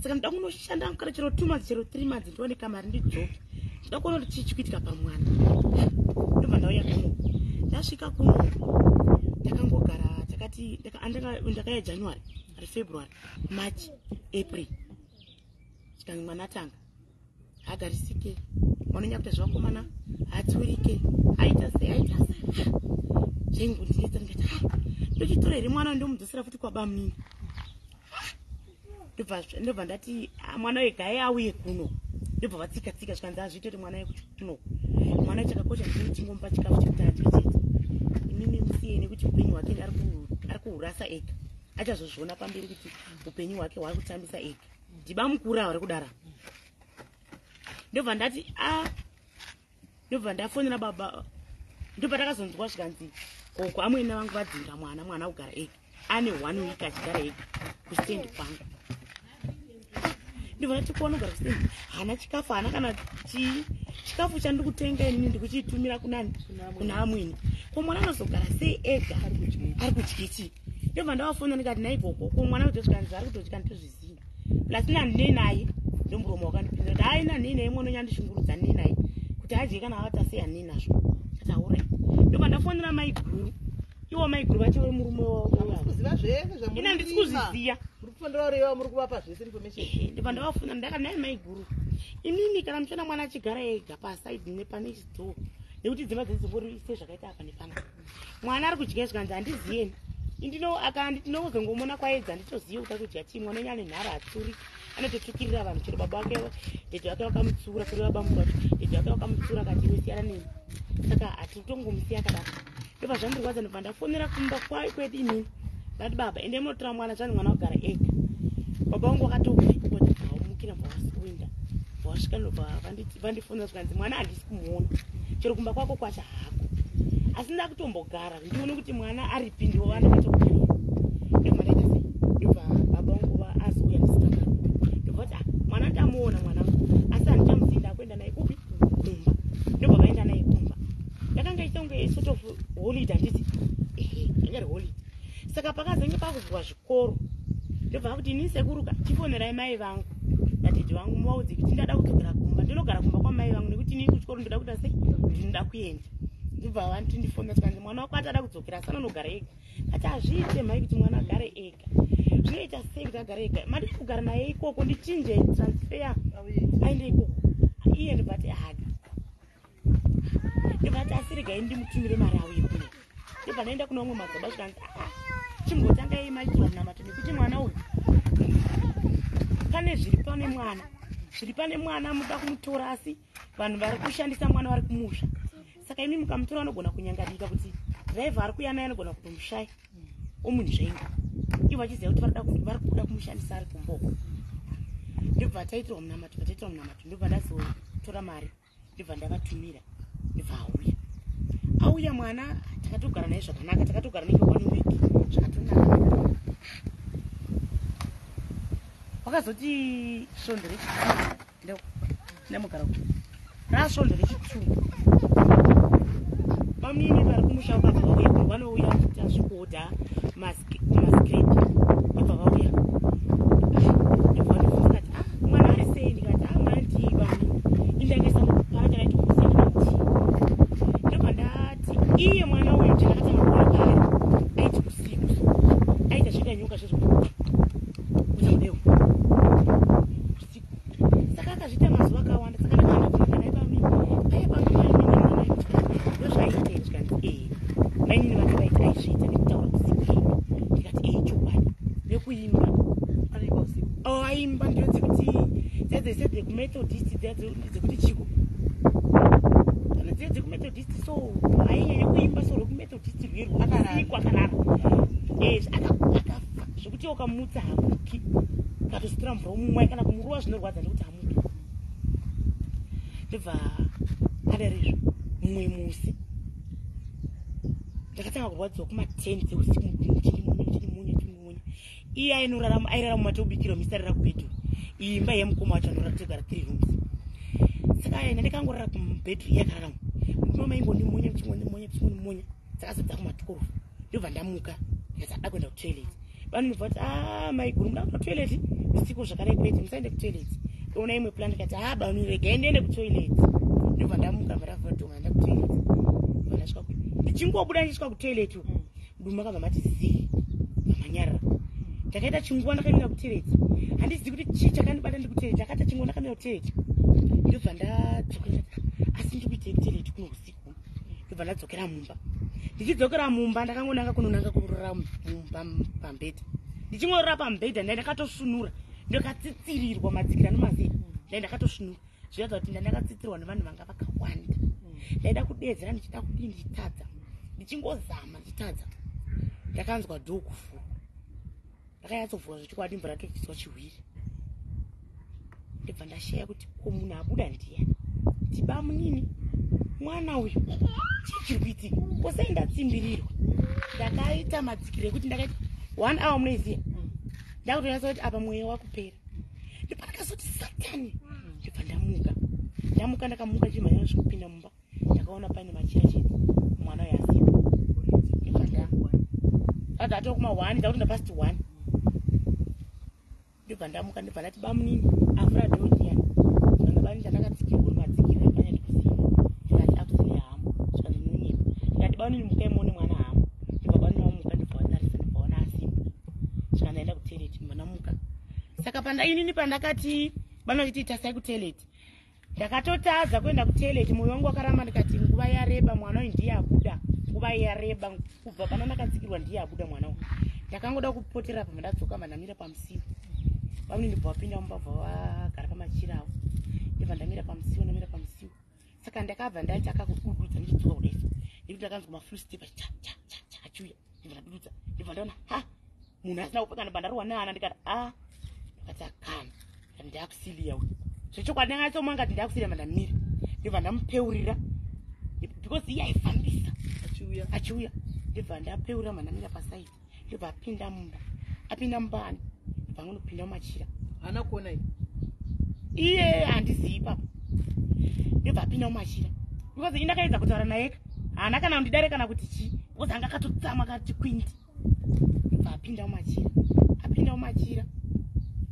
saka ndida kunoshanda kugara chero 2 months chero 3 months ndione kamari ndidzoke ndida kuona kuti chii chikuitika pamwana ndobva ndauya kuno ndasvika kuno ndakangogara ndakaya January ari February March April chikange mwana atanga agarisike mwanonyanya kuita zvevakomana hatsiurike aita sei zvengu ndinetsa ndikati ndochitora here mwana ndomudzosera futi kwabamunini ndobva ndati mwana wegai auye kuno ndobva vatsika zvikanzi azvitori mwana wekuti kuno mwana chakakosha ndinotingomupa chikafu chekuti adye chete inini musiye nekuti upenyu hwake ari kuhurasa ega achazozviona pamberi kuti upenyu hwake hwari kutambisa ega ndibamukura vari kudara ndobva ndati ndobva ndafonera baba ndobva takazonzwa zvikanzi koko amwena vangu vadzinga mwana kugara ega ane 1 week achigara ega kustendi kwangu ndobva ndati kuona kugara kustendi hana chikafu hana kana chii chikafu chandiri kutenga inini ndikuchitumira kunani kuna amweni ko mwana anozogara sei ega ari kudyichi ndobva ndavafonera ndikati naikoko ko mwana kutosvikanzi ari kutodya nditozviziva lasina ndinei naye ndomuromo wakandipindura kuti haina nei naye mwana nyandishungurudza nei naye kuti adye kana avata sei hanei nazvo tataurai ndobva ndafonera maiguru iwo maiguru vacho murume ina ndisi kuzviziya ndobva ndavafonera ndakati naye maiguru inini kana muchiona mwana achigara ega pasaidi nepane chidhoo nekuti dzimba dzedzingori sezvakaita apa nepana mwana ari kudya zvikanzi handiziyeni ndinozongomona kwaedza nditoziva kuti ari kudya chii mwana wenyu ane nhara hatsuri anototukirira vanhu chero baba wake dede wake wakamutsura kuri vabambo vacho dede wake wakamutsura akati iwe siyana neni saka hatitongomusiya akadaro ndobva zvandirwadza ndobva ndafonera kumba kwedu inini ndati baba ende munotora mwana zvani mwana wagara ega baba wangu wakatokoti haumukira mbawasikuenda wasvika ndobva vandifonera zvikanzi mwana handisi kumuona chero kumba kwako kwacha hako asi nda kutombogara ndione kuti mwana aripi ndiwo vandakatogarira ndobva ndaita sei ndobva baba wangu azouya ndisikagara ndobva kuti mwana ndamuona mwanangu asi handichamusinda kuenda naye kupi kumba ndobva vaenda naye kumba yakanga ichonge sort of holiday handiti ingari holiday saka pakazenge pakuvhurwa zvikoro ndobva kuti ini sekuruka chifonerai mai vangu nadhedhi vangu muvaudzi kuti ndada kudzokera kumba ndinogara kumba kwamai vangu nekuti ini kuchikoro ndoda kuita sei ndinoda kuenda ndibva vantindifonera tikanzi mwana wako atada kudzokera asi anonogara ega ati hazviite mai kuti mwana agare ega zvinoita sei kuti agare ega madii kugara naye ikoko ndichinje transfer aende ikoko iye ndibvati hada ndibvati asiregai ndimutumire mari auye kuno ndibva ndaenda kuna umwe madzaba zvikanzi chimbotangai maitirwa munamato nekuti mwana uyu pane zviri pane mwana muda kumutora asi vanhu vari kushandisa mwana vari kumusha saka imi mukamutora anogona kunyangadika kuti dhiraivha ari kuya naye anogona kutomushaya omunhu zvainga ivo vachiziva kuti vari kuda kumushandisa ari kumboko ndobva taitirwa munamato ndobva ndazotora mari ndobva ndavatumira ndobva auya mwana takatogara naye zvakanaka takatogara naye 1 week zvakatonaka wakazoti svondo rechitsungu ndamugara kuti rasvondo rechitsungu vamini vari kumusha vakadzaa vanouya kuti asvikoda maskred ibva vauya ndibva ndikati mwana ari sei ndikati mwana ndivani indangaisa mukupanja naitikuzianakuti ndobva ndati iye mwana uyu chandakatanga kuona kare aiti kusiku aita zvida nyoka zvezvokuti kuzamudeu usiku saka akazviita mazuva akawanda saka ndakanafunanga naye pamini aya pamini ndozvaiita tikanzi mainini vake vaiti aizviita nekutaura usiku ndikati chokwadi nekuimba aimba ndiyo dzekuti dzedzese dzekumethodist dzekuti chiko kana dziye dzekumethodist so ainyanya kuimba so rekumethodist rwirwo akasiku akarara akafa zvekuti ukamutsa hamuki katositira mvura mumwe kana kumuruwa zvinorwadza nekuti hamuki ndobva adarizvo mumwe musi ndakatanga kurwadziwa kuma10 dzeusiku chirimunye iye airara mumatobikiro misarira kubhedhuru imba yemukoma wacho anorara kutogara 3 rooms saka ena ndikangorara kumubhedhuru iye akararamo murume maingondimunya muchimondimunya dzakazodza kuma12 ndobva ndamuka ndikati ada kuenda kutoilet vanhu ndobva kuti maiguru muda kuenda kutoilet usiku zvakare kwete musaende kutoilet ona imwe plan ndikati banu regai ndiende kutoilet ndobva ndamuka mvarafotoma ndaenda kutoilet ndasvika ndichingobuda ndichisvika kutoilet mudume akabva mati zii mamanyarara ndakaita chinguva ndakamira kutoilet handizivi kuti chii chakandibata ndi kutoilet ndakata chinguva ndakamira kutoilet ndobva ndadzokera asi ndiri kuitei kutoilet kuno usiku ndobva ndadzokera mumba ndichidzokera mumba ndakangonanga kunonanga kurora pambedha ndichingorora pambedha ndai ndakatosunura ndakatsitsirirwa madzikira nomazii ndai ndakatosunura zviratidza kuti ndai ndakatsitsirirwa nevanhu vanga vakawanda ndaida kudedzera ndichida kudii ndichitadza ndichingozama ndichitadza ndakanzwa dhoo kuvhura ndakanyatsobvura zvechokwadi mvura yatobviswa chihwiri ndobva ndashaya kuti ko munhu abuda ndiya tiba munini mwana uyu chii chiri kuitika kosei ndatsimbirirwa ndakaita madzikiro ekuti ndakaita 1 hour munoiziya ndakutonyatsa kuti apa mweya wakupera ndobva ndakazoti satani ndobva ndamuka ndamuka ndakamuka chimhanya zvekupinda mumba ndakaona paine machira chete mwana yasipa ndibva atova kuma1 ndakuti ndapasti 1 ndibva ndamuka ndibva ndati bamunini afura donyani zvanga bani chandakatsikirwa madzikirira panya ndikuziva ndikati akusine hamo svika ndinonyepa ndikati bamunini muka imone mwana hamo ndibva bamunini wamuka ndibva watarisa ndibva waona asimba svika ndaenda kutoileti mwana muka saka pandainini pandakati vanoti itasai kutoileti ndakatotadza kuenda kutoileti mwoyo wangu wakaramba ndikati nguva yareba mwana uyu ndiye abuda nguva yareba kubva pana ndakatsikirwa ndiye abuda mwana uyu ndakangoda kupotera pamwe ndadzoka mandamira pamusiwo vamwe ndibva wapinda mumbavha wagara pamachira avo ndibva ndamira pamusiwo ndamira pamusiwo saka ndakabva ndaita kakudududza ndichidzoka kudaiso ndikuti ndakanzwa mafulustep achiuya ndibva ndadududza ndibva ndaona ha munhu asina kupfeka ndibva ndarohwa neana ndikati ndakati akana kati ndakusiliya uyu zvechokwadi ndangaisomo ngati ndakusiliya mandamira ndibva ndamupeurira because iye aifambisa achiuya ndibva ndapeurira mandamira pasaiti ndibva apinda mumba apinda mumbani ndibva ngonopinda mumachira hana kuona iye handizivi ipapo ndibva apinda mumachira because indakaedza kutaura naye haana kana kundidare kana kuti chii because anga akatotsama akati kwindi ndibva apinda mumachira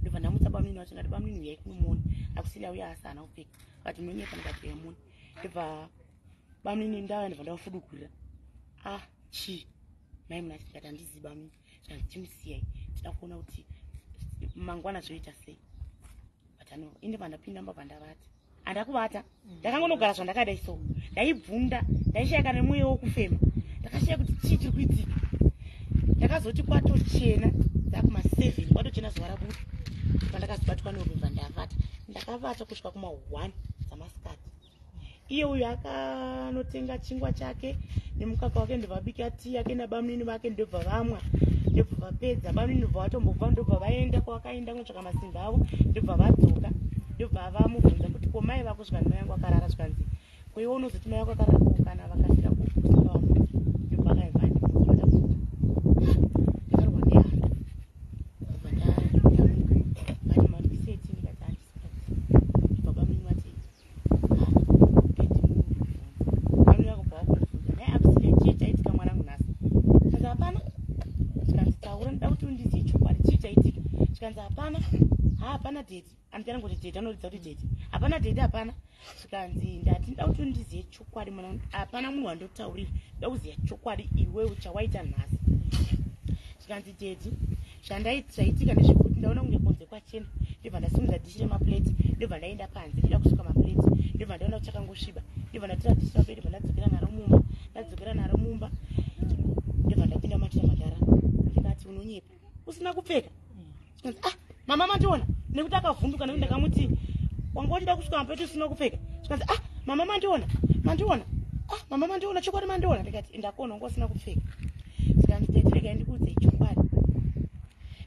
ndibva ndamutsa bamunini wacho ndati bamunini uyai kunomona akusiliya uye asi haana kupfeka kati munonyepa ndikati yamona ndibva bamunini ndauya ndibva ndavafudugurira chii mai munati ndikati handizivi bamunini zvikazi timusiyai tida kuona kuti mangwana zvoita sei batano indibva ndapinda mbabva ndavata handakuvata ndakangonogara zvandakadai so ndaibvunda ndaishayika nemwoyo wokufema ndakashaya kuti chii chiri kuitika ndakazoti kwatochena dzakuma7 kwatochena zuva rabuda pandakazobatwa neurumva ndavata ndakavata kusvika kuma1 dzamasikati iye uyu akanotenga chingwa chake nemukaka wake ndobva vabika tii yake nabamunini vake ndobva vamwa ndobva vapedza bamunini ndobva vatombobva ndobva vaenda kwavakaenda kunotsvaka masimba avo ndobva vadzoka ndobva vamubvunza kuti ko mai vako zvikanzi mai yangu akarara zvikanzi kwewo unozoti mai vako akarara kana vakasvika kukusika vamu ndobva akaibva ndibvunza ndakarwa nehanda ndobva ndati mandiseti ndikati handisati ndobva bamunini vati bamunini vako bva vakunibvunza nai akusile chii chaitika mwanangu nhasi zvikanzi hapana zvikanzi taura ndoda kuti undizive chokwadi chii chaitika zvikanzi hapana hapana dheti anditana kuti dheti anoridza kuti dheti hapana dheti hapana zvikanzi ndati ndoda kuti undizive chokwadi mwanangu hapana munhu wandotaurira ndoda kuziva chokwadi iwewe chawaita nhasi zvikanzi dheti zvaitika ndezvekuti ndaona kunge kunze kwachena ndibva ndasimudza dhishi remapureti ndibva ndaenda panze ndida kusuka mapureti ndibva ndaona kuti chakangosviba ndibva ndatora dhishi rapeti ndibva ndadzokera naro mumba ndibva ndapinda machira madhara ndikati unonyepa usina kupfeka zvikanzi mama mandiona nekuti akavhunduka nekuti ndakamuti wanga uchida kusuka mapureti usina kupfeka zvikanzi mama mandiona mama mandiona chokwadi mandiona ndikati ndakuona wanga usina kupfeka zvikanzi taitirega ndikuudzei chokwadi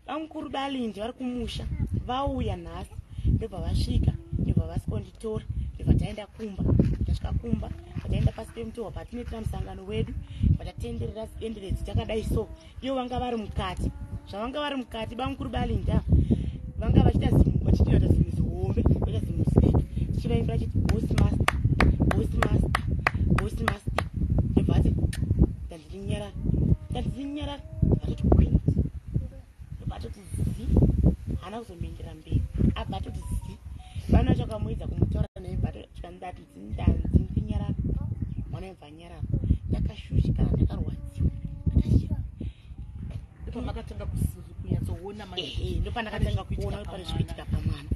vamukuru balindi vari kumusha vauya nhasi ndobva vasvika ndobva vasikonditora ndobva taenda kumba tasvika kumba pataenda pasi pemutorwa patinoitira musangano wedu patatenderera denderedzi takadai so ivo vanga vari mukati zvavanga vari mukati vamukuru balindi vanga vachitoita zvinhu zihombe vaita zvinhu zibeki tichivaimbira chiti bosi master ndobva ati ndandirinyarara vatoti kwindi ndobva atoti zizi haana kuzomendera mberi abva atoti zizi vana vacho vakamuedza kumutaura naibvatikandati ndindinyarara mwana aibva nyarara ndakashushikana ndakarwadziwa ndopamakatanga kunyatsoona ndopandakatanga kuona kuti pane zvikuitika pamwana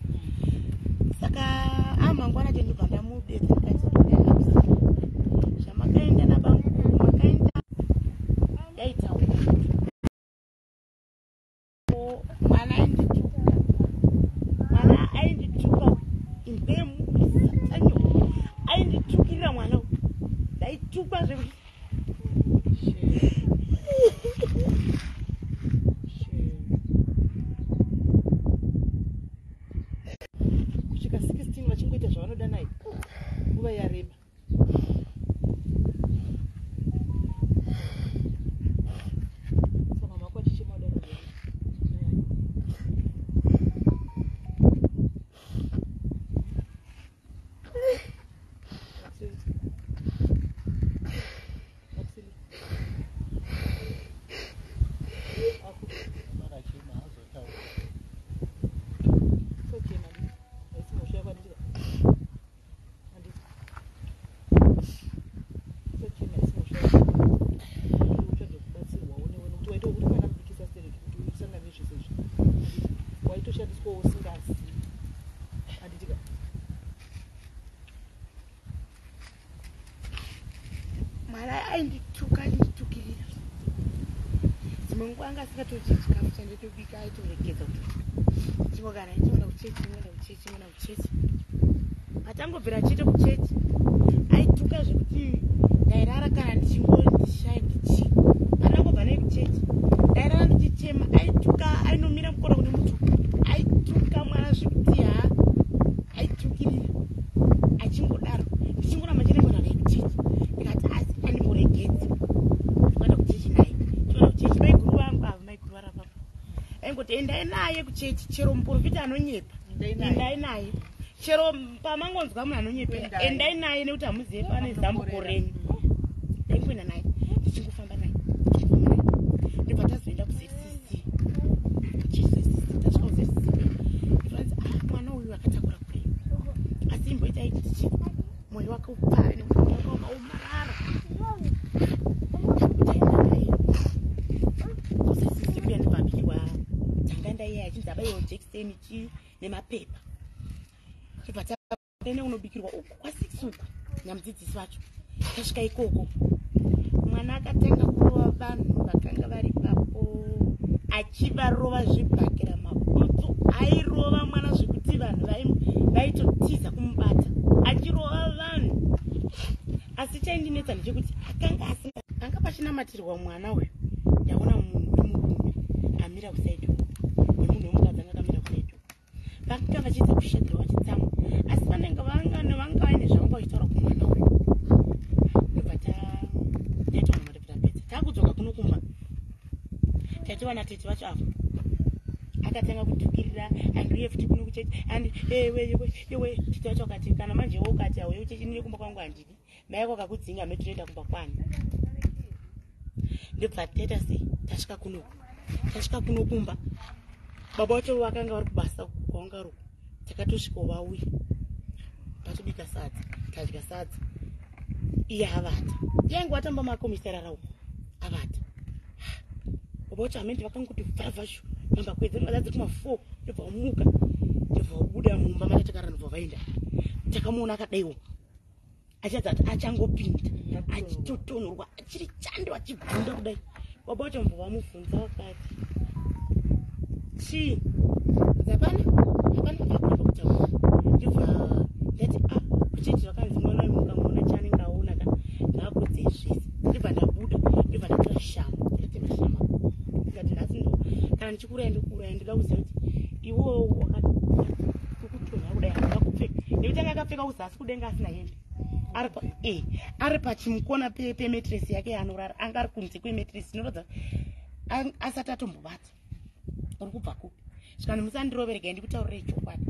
saka mangwana che ndibva ndamudedza ndikati zvamakaenda nabamukuru makaenda yaitaura mwana aindituka imbemu isanyo ainditukirira mwana ndaitukwa zvekuti kusvika 16 vachingoita zvavanoda naye nguva yareba so mama wako achichemaudana mungu anga asikatochi chikafu chandotobika aitorekeza kuti chingogara ichiona kuchechi imwena kuchechi atangobvira achite kuchechi aituka zvekuti ndairara kana ndichingondishaya ndichi atangobva nei kuchechi ndairara ndichichema aituka ainomira mukoro kune mutu aituka mwana zvekuti ha aitukirira achingodaro ndichingoramba chiremwana nei kuchechi ndikati asi andimboregedzi ndikuenda kuchechi naye tiona kuchechi maiguru vangu ava maiguru varapapa aingoti endai naye kuchechi chero muprofita anonyepa endai naye chero pamangonzwa munhu anonyepa endai naye nekuti hamuzive pane zambuko renyu ndaingoenda naye ndichingofamba naye ndibva tazoenda kuzecc tasvika kuzecc ndinoanzi mwana uyu akatakura kure asi imboitai tichi mwoyo wake upare nekuti mwoyo wake wakaomarara taenda naye kuzecc kuya ndibvabikirwa tanga ndaiye achinzi abaiwa jekiseni chi nemapepa ndibva taene unobikirwa uku kwa6 uku namudzidzisi wacho tasvika ikoko mwana akatanga kurova vanhu vakanga vari papo achivarova zvibhakira mabutsu airova mwana zvekuti vanhu vaitotiza kumubata achirova vanhu asi chaindinetsa ndechekuti anga pachinamatirwa mwana uyu ndaona munhu wemurume amira kusaidi nemunhu wemukadzi anga akamira kusaidi vakanga vachiedza kushedhera vachitsamwa asi vanenge vanga vaine zvavanga vachitaura kumwana uyu ndobva taitaura madhokitapedza takudzoka kunokumba tatiwana tete vacho avo akatanga kutukirira andiuye futi kuno kuchechi andi ewe tete vacho akati kana manje wo ukati auye kuchechi nine kumba kwangu handidi mai yako akakudzinga metoenda kumba kwani ndobva taita sei tasvika kuno kumba baba vacho vakanga vari kubasa kwavanga roko takatosvika vauya tatobika sadza tadya sadza iye avata yangu atamba makomisarara uko avata baba vacho hamendi vakangoti vhavhashu mamba kwedza vadzadzi kuma4 ndobva vamuka ndobva vabuda mumba matatakara ndobva vaenda takamuona akadaiwo achadza kuti achangopinda achitotonhorwa achiri chando achibvunda kudai baba vacho mbva vamubvunza vakati chii zapana hapana pakutaura ndibva ndati kuchechi vakanzi mwana uyu mukamuona chanenge aona ka ngaakodze zvese ndibva ndabuda ndibva ndatora shama ndatema shama ndikati nhasi ndo kana ndichikuraya ndoda kuziva kuti iwo kukutonha kudai hauna kupfeka nekuti anga akapfeka kuzasi kudenga asina hembe ari pachimukona pemetresi yake yanorara anga ari kunze kwemetresi inorodza asati atombobata uri kubva kupi svikani musandirovereka ndikutaurire chokwadi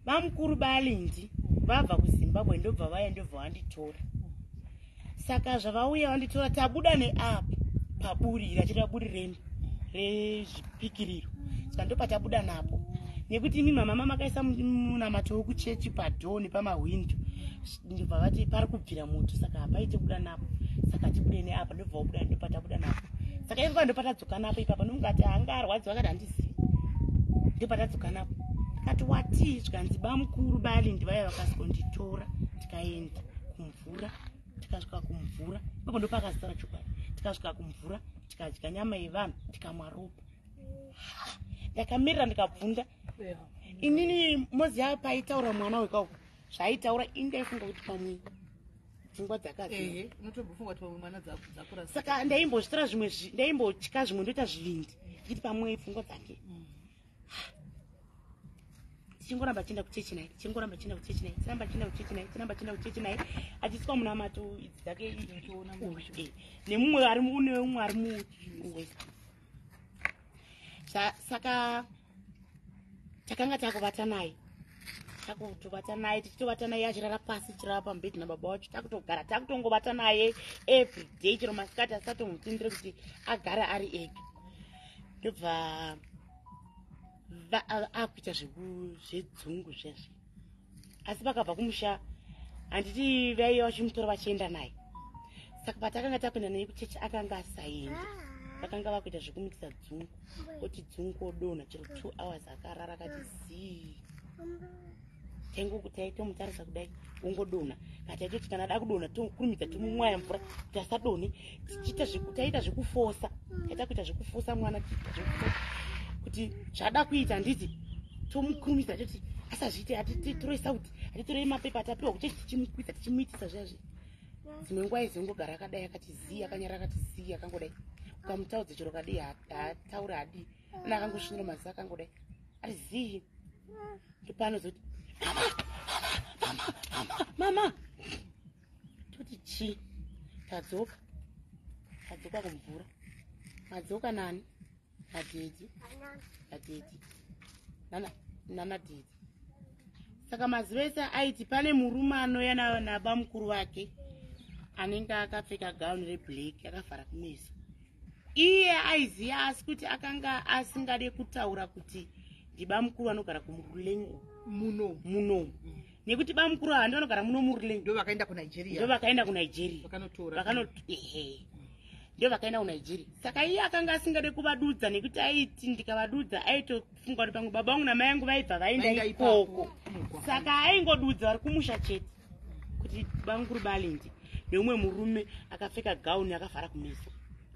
vamukuru balindi vabva kuzimbabwe ndobva vaya ndobva vanditora saka zvavauya vanditora tabuda neapa paburi rachita buri rezvipikiriro saka ndopatabuda napo nekuti imi mama makaisa munamato wekuchechi padhoo nepamahwindo ndobva vati pari kubvira moto saka hapaite kuda napo saka tibude neapa ndobva wabuda ndopatabuda napo saka ipa ndopatadzoka napo ipapa nomungati anga arwadziwa akati handizivi ndopatadzoka napo kati wati zvikanzi bamukuru balindi vaya vakasikonditora tikaenda kumvura tikasvika kumvura ipapo ndopakazara chokwadi tikasvika kumvura tikadya nyama yevanhu tikamwa ropa ndakamirira ndikabvunda inini moziya paitaura mwana wekauko zvaaitaura indaifunga kuti pamwe pfungwa dzakaziunotofunga kuti pamwe mwana dzakura saka ndaimbozvitora zvimwe ndaimbotya zvimwe ndoita zvivindi ichiti pamwe pfungwa dzake tichingoramba chienda kuchechi naye tichiramba chienda kuchechi naye achisvika munamato idzi dzake nemumwe ari muwest saka takanga takovata naye tichitovata naye achirara pasi chirara pambedhi nababa wacho takutogara takutongovata naye everyday chero masikati asatomutsindire kuti agare ari ega ndobva akuita zvedzungu zvezvi asi pakabva kumusha handiti vaiva vachimutora vachienda naye saka patakanga takuenda naye kuchechi akanga asaenda vakanga vakuita zvekumikisa dzungu kuti dzungu odonha chero 2 hours akarara akati zii taitomutarisa kudai ungodonha kataitoti kana ada kudonha tokurumidza tomumwaya mvura kuti asadonhe taita zvekufosa taita kuita zvekufosa mwana kuti zvada kuita handiti tomukurumidza toti asazviite hatitorei sauti hatitorei mapepa atapiwa kuti tichimukwidza tichimuitisa zvazvi dzimwe nguva izongogara akadai akatiziya akanyara akatiziya akangodai ukamutaudza chiro kadii hataura hadii ana akangosvinira maziso akangodai atizii ndopaanozoti mama toti chi tadzoka kumvura madzoka nani nadedzi nanadedzi saka mazuva ese aiti pane murume anouya naba mukuru wake anenge akapfeka gauni reblack akavhara kumeso iye aiziva asi kuti akanga asingade kutaura kuti ndiba mukuru anogara kumuruleng munomu nekuti ba mukuru handi anogara muno muruleng ndo vakaenda kunigeria ndio vakaenda kunigeria saka iye akanga asingade kuvadudza nekuti aiti ndikavadudza aitofunga kuti pamwe baba vangu namai angu vaibva vaenda ikoko saka aingodudza vari kumusha chete kuti bamukuru balindi neumwe murume akapfeka gauni akavhara kumeso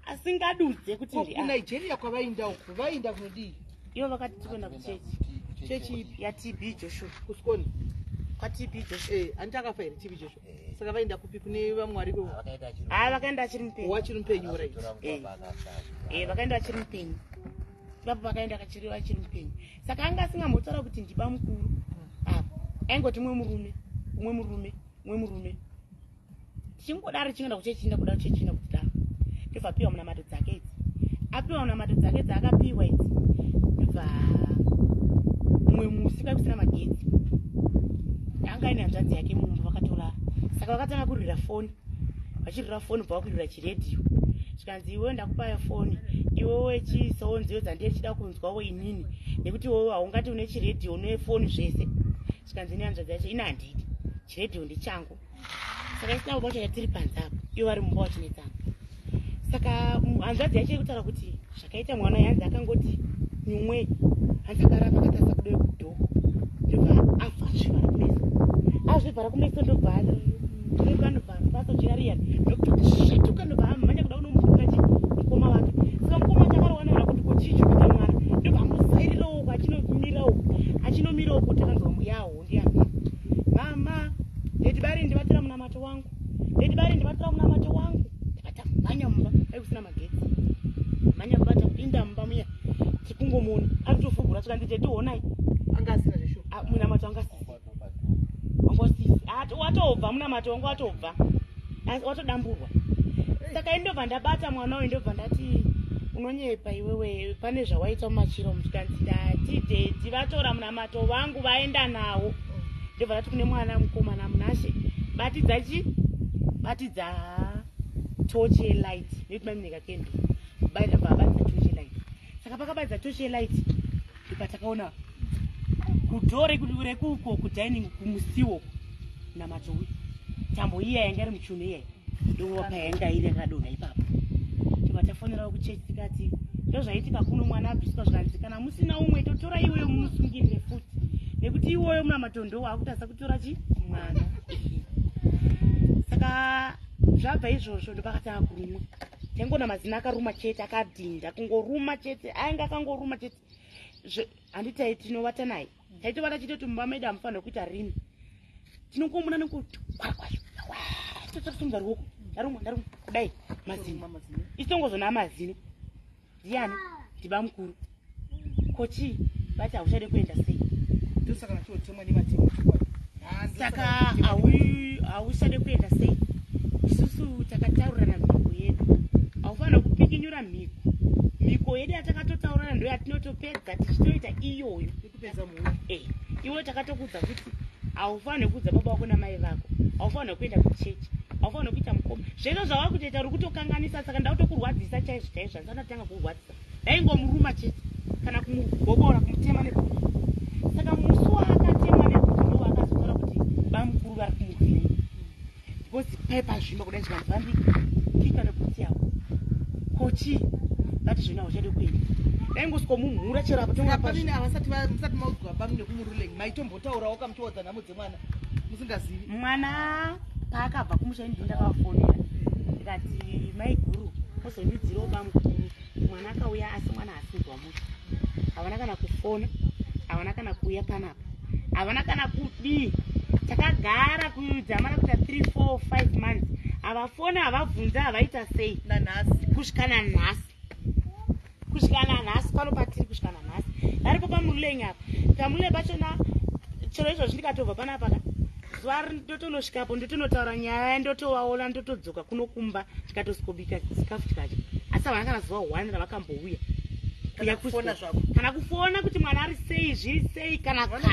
asingadudze kuti kunigeria kwavaenda uku vaenda kunodii ivo vakati tikuenda kuchechi yaTB Joshua kuskoni kwaTB Joshua handi akafa here TB Joshua saka vaenda kupi kune vamwari vakaenda vachiri mupenyu wachiri mupenyu vakaenda vachiri mupenyu ipapo vakaenda vachiri mupenyu saka anga asingambotaura kuti ndiba mukuru apo aingoti umwe murume tichingodaro chingoenda kuchechiinda kuda kuchechiinda kuti daro ndobva apiwa munamato dzake idzi apiwa munamato dzake dzaakapiwa idzi ndobva umwe musi kusina magetsi anga aine hanzvadzi yake mumba vakatorara saka vakatanga kurira foni vachirira foni bva vakurira chiredhiyo zvikanzi iwewe ndakupa foni iwewe chisonziyo dzandiye chida kunzwawo inini nekuti iwewe haungati une chiredhiyo une foni zvese zvikanzi ine hanzvadzi yacho ina handidi chiredhiyo ndichangu saka isina kuba chayatiri panze apo ivo vari mumba wachinetsana saka hanzvadzi yacho ikutaura kuti zvakaita mwana yanzi akangoti nyumwe hanzi akaramba akatarisa kudoi kudhoko ndobva azvivhara kumeso ndobva vasochirariyani ndokuti shatuka ndobva amhanya kuda kunomukachi mukoma wake saka mukoma wake akarowana kuti kuchicho kuita mwana ndobva amuzairirawo achinomirawo kuti akanzwa yaho ndiyamira mama ndedibari ndivatira munamato wangu ndikata mhanya mumba aikusina magetsi mhanya mumba tapinda mumba muya tikungomoni arikutofugura tikandite tionai anga asina zvesho munamato anga watobva munamato wangu watodamburwa saka indobva ndabata mwana uyu ndobva ndati unonyepa iwewe pane zvawaita mumachiro mutikanzi ndati dedi vatora munamato wangu vaenda nawo ndobva ndati kune mwana mukomana munashe batidza tochi yelight nekuti maminyika kendi batidza tochi yelight saka pakabatidza tochi yelight ipatakaona kudhore rekuko kudining kumusiwo namatowi tambo iya yanga iri muchiuno iyai ndova payanga iri yakadonha ipapo tibatafonerawo kuchechi tikati ndozvaitika kuno mwana abviswa zvikanzi kana musina umwe totora iweyo mumusungirire futi nekuti iwoyo munamatondo waakutarisa kutora mwana saka zvabva izvozvo ndopakatanga kurumwa taingona mazina akaruma chete akadhinda kungoruma chete ainge akangoruma chete handiti tinovata naye taitovata chitoti mumba medu hamufanira kuita rimi tinongomuna nekutotosunga ruoko ndarumwa kudai mazino isitongozona mazino ndiani ndiba mukuru kochi vati hauchade kuenda sei saka hauchade kuenda sei isusu takataurirana mhiko yedu haufanira kupikinyura mhiko yedu yatakatotaurana ndo yatinotopedza tichitoita iyoyo iwe takatokudza kuti haufanira kuudza baba wako namai vako haufanira kuenda kuchechi haufanira kuita mukoma zvino zvava kutoita uri kutokanganisa saka ndautokurwadzisa chaizvo chaizvo handisanatanga kurwadzisa ndaingomuruma chete kana kumugobora kumutema nebhuku saka musi waakatemwa nebhuku ndo akazotaura kuti bamukuru vari kumurwirei because paipa zvimba kudai zvikanzvambika pika nebhuti yavo kochi vati zvino hauchade kuenda daingosikomunhura chero apa pamine avasati maudzwa pamine kumurulengi maitombotaurawo kamutowadza nhamo dzemwana musingazivi. Mwana paakabva kumusha ini ndakavafonera ndikati maiguru muzondidzirawo bamukuru. Mwana akauya asi mwana asinzwa musha, havana kana kufona, havana kana kuuya panapa, havana kana kudii. Takagara kudzamana kuita 3, 4, 5 months. Havafona, havabvunza, havaita sei nanhasi kusvikana nhasi pano patiri kusvikana nhasi aripo pamurulengi apa. Kamurulengi pachona chero izvozvi ndikatobva panapa zuva ndotonosvikapo ndotonotaura nyaya ndotovaona ndotodzoka kunokumba tikatosikobika chikafu chikacho. Asi havana kana zuva 1 ravakambouya kana kufona kuti mwana ari sei zviri sei kana kana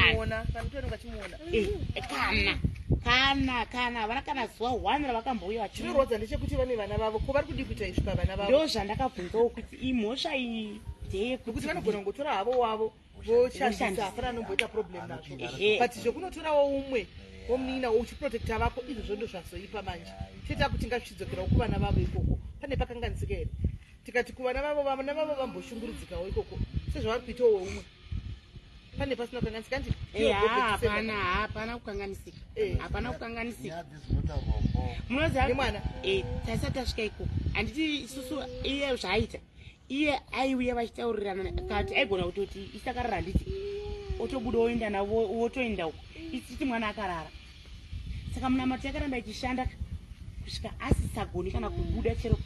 havana kana zuva 1 ravakambouya. Chinorodza ndechekuti vane vana vavo ko vari kudi kuita izvi pavana vavo. Ndo zvandakabvunzawo kuti imhosva iyi ndeyekuti vanogona kungotora havo wavo voshandisa afana anomboita problem nazvo, but zvokunotorawo umwe womunina uchiprotekta vako izvozvo ndo zvazoipa manje. Tiita kuti ngazvichidzokerawo kuvana vavo ikoko. Pane pakanganisika here tikati kuvana vavo vamboshungurudzikawo ikoko sezvavari kuitawo umwe. Pane pasina kukanganisika nje? Hapana kukanganisika. Hapana kukanganisika. Munoziva mwana taisati tasvika ikoko handiti isusu iye zvaaita iye aiuya vachitaurirana kati aigona kutoti isakarara handiti otobuda oenda navo wotoenda uko isiti mwana akarara. Saka munamati yakaramba ichishanda kusvika asisagoni kana kubuda chero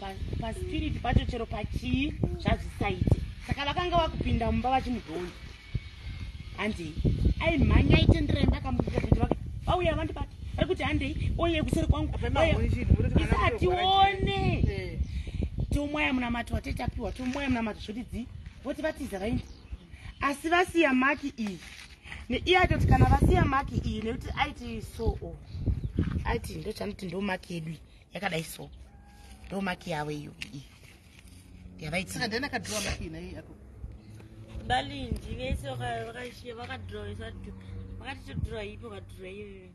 paspiriti pacho chero pachii zvazvisaite. Saka vakanga vakupinda mumba vachimudhonza handei aimhanya aitenderai mbakamuita kuti vake vauya vandibata vari kuti handei oye kuseri kwangu isatione tomwaya munamati watetapiwa tomwaya munamati zvotidzi voti vatiza vaindi. Asi vasiya maki iyi neiye atoti kana vasiya maki iyi nekuti aiti so aiti ndochanoti ndo maki yedu yakadai so ndo maki yavo iyo iyi yavaiti. Saka ndena kadhirowa maki inai yako balinji vese vakashiya vakadhirowa vakatitodhirowa ipo kadhirowa iyoyo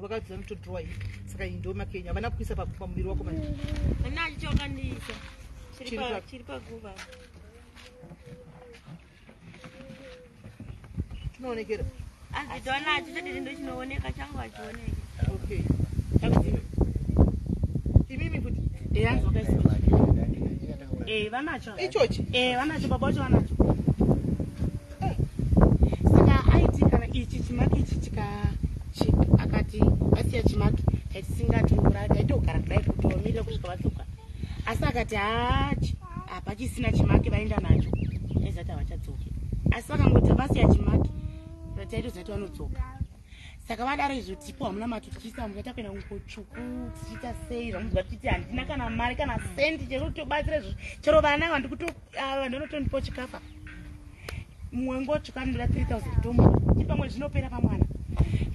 vakadza mutodhirowa ipo. Saka iyi ndo maki yenyu havana kuisa pamuviri wako manje. ana achichokandisa chiri paguva chinoonekera azitoona achitadiri ndo chinooneka changu achioneka. Okay. Imimi kuti yanzwa kaisiwa vanacho ichochi vanacho baba vacho vanacho. Saka aiti kana ichi chimaki ichi akati asiya chimaki tatisingatoura taitogara kudai kutomirira kusvika vatsuka. Asi akati hapachisina chimaki vaenda nacho aizati havachadzoki. Asi vakangoti vasiya chimaki taitozati vanodzoka. Saka vadaro izvotipo hamuna mati tichiisa mukaita kuenda kungotsvuku tichiita sei zvamuziva tichiti handina kana mari kana sendi chero kutobatsira chero vana vandinotondipo chikafa mumwe ngotsvuka ndoda 3000 tomo chipamwe zvinopera pamwana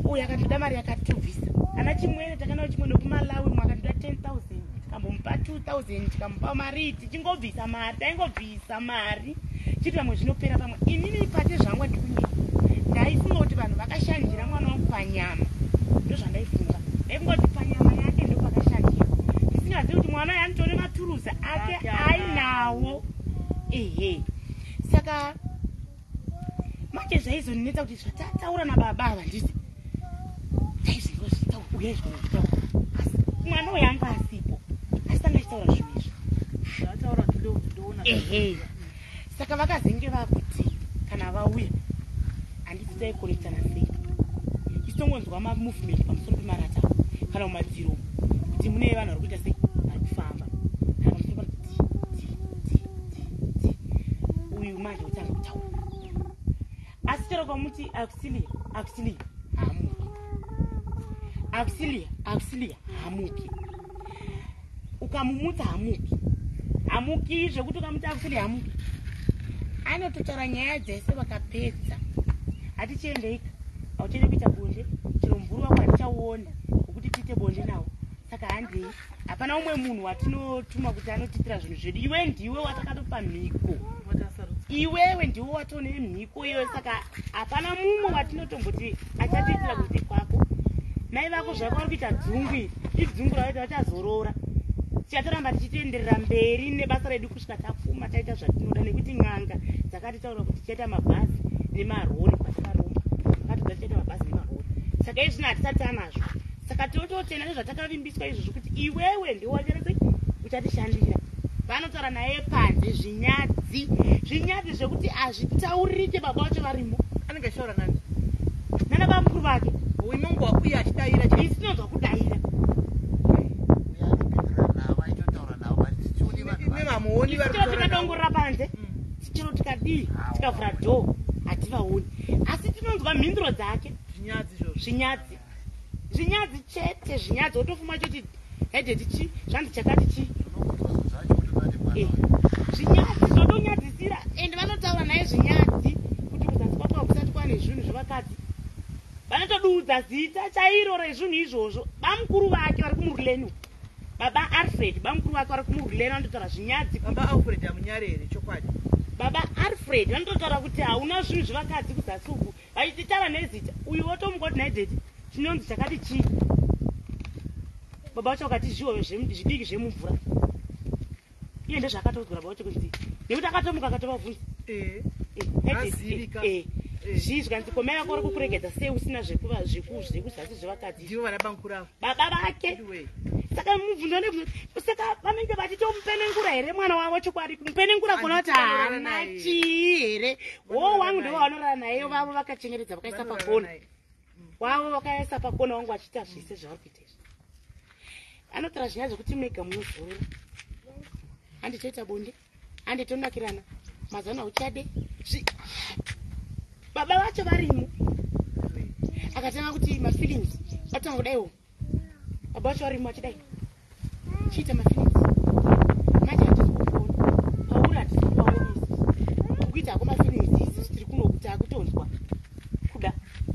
uyu akandoda mari yakatobvisa. Ana chimwene takanawo chimwe nokumalawi mwe akandoda 10,000 tikambomupa 2,000 tikamupa mari tichingobvisa mari taingobvisa mari chiti pamwe zvinopera pamwe. Inini pate zvangu ndikunyika ndaifunga kuti vanhu vakashandira mwana wangu panyama ndo zvandaifunga. Ndaifungoti panyama yake ndo pakashandira ndisingazivi kuti mwana yanitone maturuzi ake ainawo. Saka manje zvaizonetsa kuti zvatataura nababa handisi taizvozvitaura mwana uyu anga asipo asi tanga achitaura zvinhu izvi ataura ndoona. Saka vakazenge vakuti kana vauya handiti taikonekitana sei isitongonzwa mamuvement pamusoro pemarata kana mumadziro kuti mune vanhu vari kuita sei vari kufamba kana pamusoro pati uyu manje utanga kutaura. Asi chero kwamuti auxilia hamuki ukamumutsa hamuki zvekuti ukamuti auxilia hamuki anototaura nyaya dzese vakapedza hatichiendeika hauchende kuita bonde chero mvuru wako hatichauona wekuti tiite bonde nawo. Saka handei hapana umwe munhu watinotuma kuti anotitira zvinhu zvedu. Iwe ndiwe watakatopa mhiko, iwewe ndiwe watone mhiko iyoyo. Saka hapana mumwe watinotomboti achatiitira kuti kwako mai vako zvako vari kuita dzungu idzungu ravaita vachazorora tichatoramba tichitoenderera mberi nebasa redu kusvika tapfuma taita zvatinoda, nekuti n'anga dzakatitaura kuti tichaita mabhazi nemarori kwatakaromba, akatodza tichaita mabhazi nemarori. Saka izvi zvino hatisati tanazvo, saka tototenda nezvatakavimbiswa izvozvo kuti iwewe ndiwocherese uchatishandira. Vanotaura naye panze zvinyadzi zvekuti hazvitaurike baba vacho varimo. Anenge achitaura nani? Nana bamukuru vake. Uimongo wakuya achidayira isi tinonzwa kudayira. Tikadongorera panze tichero tikadii tikavhura dhoo hativaoni, asi tinonzwa mhinduro dzake. Zvinyadzi chete, zvinyadzi wotofuma choti haide tichi zvanzi chakati chi zvinyadzi zvotonyadzisira, ende vanotaura naye zvinyadzi kuti kuzasi kwakwa kusati kwane zvinhu zvevakadzi. Vanotodudza zita chairo rezvinhu izvozvo. Bamukuru vake vari kumuruleni, baba Alfred, bamukuru vake vari kumuruleni, vanototaura zvinyadzi. Baba Alfred hamunyarere chokwadi. Baba Alfred vanototaura kuti hauna zvinhu zvevakadzi kuzasi uku, vachititaura nezita. Uyu wotomugoti naideti chinonzi chakati chii. Baba vacho vakati zviwoyo zvidiki zvemumvura. Iye ndezvaakatoudzwa baba vacho kuti nekuti akatomuka akatovabvunza. Zvikanzi komai vako vari kukuregedza sei usina zvekuzasi zvevakadzi. Ndivo vana bamukuru avo. Baba vake. Saka mubvunzo nebvunzo, saka vanenge vachitomupenengura here mwana wavo chokwadi, kumupenengura kona kuti haana chii here. Wo wangu ndivo vanorara naye, vavo vakachengeredza vakaisa pakona. Wavo vakaisa pakona wangu vachiita zvese zvavari kuita izvi. Anotaura zvinyaya zvokuti mega munozorora. Handitoita bonde, handitonakirana, mazana uchade. Baba vacho varimo. Akatanga kuti mafeelings atanga kudaiwo. Baba vacho varimo achidai. Chiita mafeelings. Manje hatisi kuona. Pauri hatisi kuona. Kuita hako mafeelings isi tiri kunokuti akutonzwa. Kuda.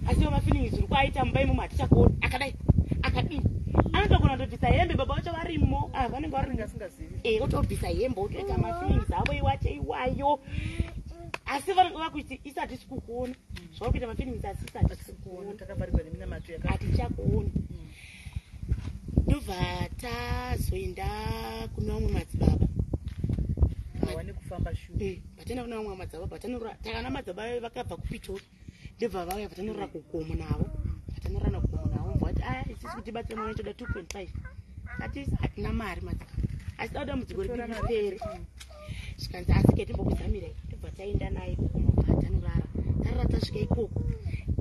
Asi mafeelings uri kuaita mumba imomo hatichakuona. Akadai. Akadini. Anotogona kutobvisa hembe baba vacho varimo. Vanenge vari asingazivi. Otobvisa hembe otoita mafeelings avo iwacho iwayo. Asi vanenge vakuti isati tikukuona. Zvauri kuita mafeelings asi isati tikukuona. Takabarirwa neminamato yakati. Hatichakuona. Ndobva tazoenda kuna vamwe madzibaba. Wane kufamba shure. Patenda kuna vamwe madzibaba, takana madzibaba vakabva kuPitori. Ndobva vauya vatanorora kugomo navo. Vatanorana kugomo navo. Vati isisi kuti batsira mwana choda 2.5. Hatisi hatina mari madzibaba. Asi dauda mudzigo ripere. Zvikanzi asi ketimbokuzamirai. Ndobva taenda naye kugomo vatanorara. Tarara tasvika ikoko.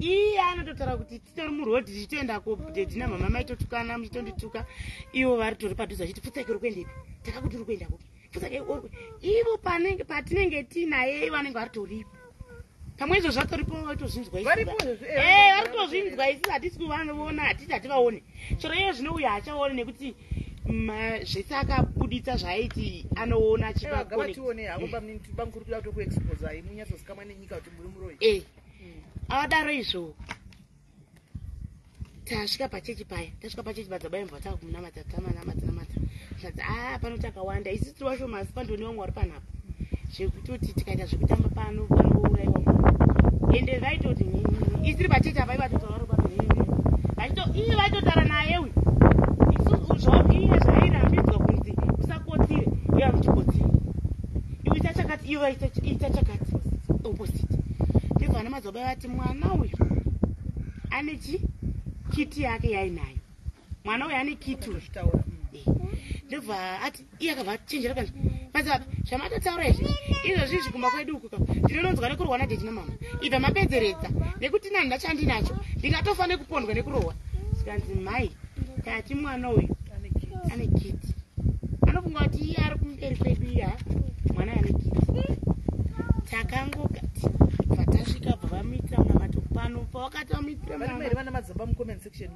Iye anototaura kuti titori murodhi tichitoenda kodhedhi namama maitotukana muchitondituka. Ivo vari tori padhuze vachiti pfutsai uri kuendepi? Takakuti uri kuenda kupi? Pfutsai ivo patinenge tinaye vanenge vari toripo. Pamwe izvo zvatoripo vaitozvinzwa varitozvinzwa isi hatisi kuvanoona, hatisi hativaone. Chero iye zvino uyu haachaone nekuti zvese akabuditsa zvaiti anoona achivatione havo bamukuru kuda kutokuexpose hai munyatsozikamwa nenyika kuti muri muroi. Avadaro izvo tasvika pachechi paya, tasvika pachechi madzibaba emva vatanga kumunamata zvanzi pano takawanda, isi tiri vashoma asi pandoni vamwe vari panapa zvekutoti tikaita zvekutamba panouraiwa munhu. Ende vaitoti isiri pachechi apa iye vaitotaura naye uyu iye zvairambidzwa kunzi usakotsire iye amuchikotsire iwe itachakati iwe itachakati opposite. Ndibva vana madzibaba vati mwana uyu ane kiti yake yainayo, mwana uyu ane kiti uyu. Ndibva ati iye akabva achenjera kanzi madzibaba zvamatotaura izvi izvozvizvi kumba kwedu uku ndinononzwa nekurwa nadhedhi namama, ibva mapedzeredza nekuti nani ndachandinacho ndingatofa nekupondwa nekurohwa. Zvikanzi mai kati mwana uyu ane kiti, anofunga kuti iye ari kumberi kwedu iya mwana ane kiti. Takangokati patasvika bva vamitira munamato pano pavakati vamitira vana madzibaba mucomment section.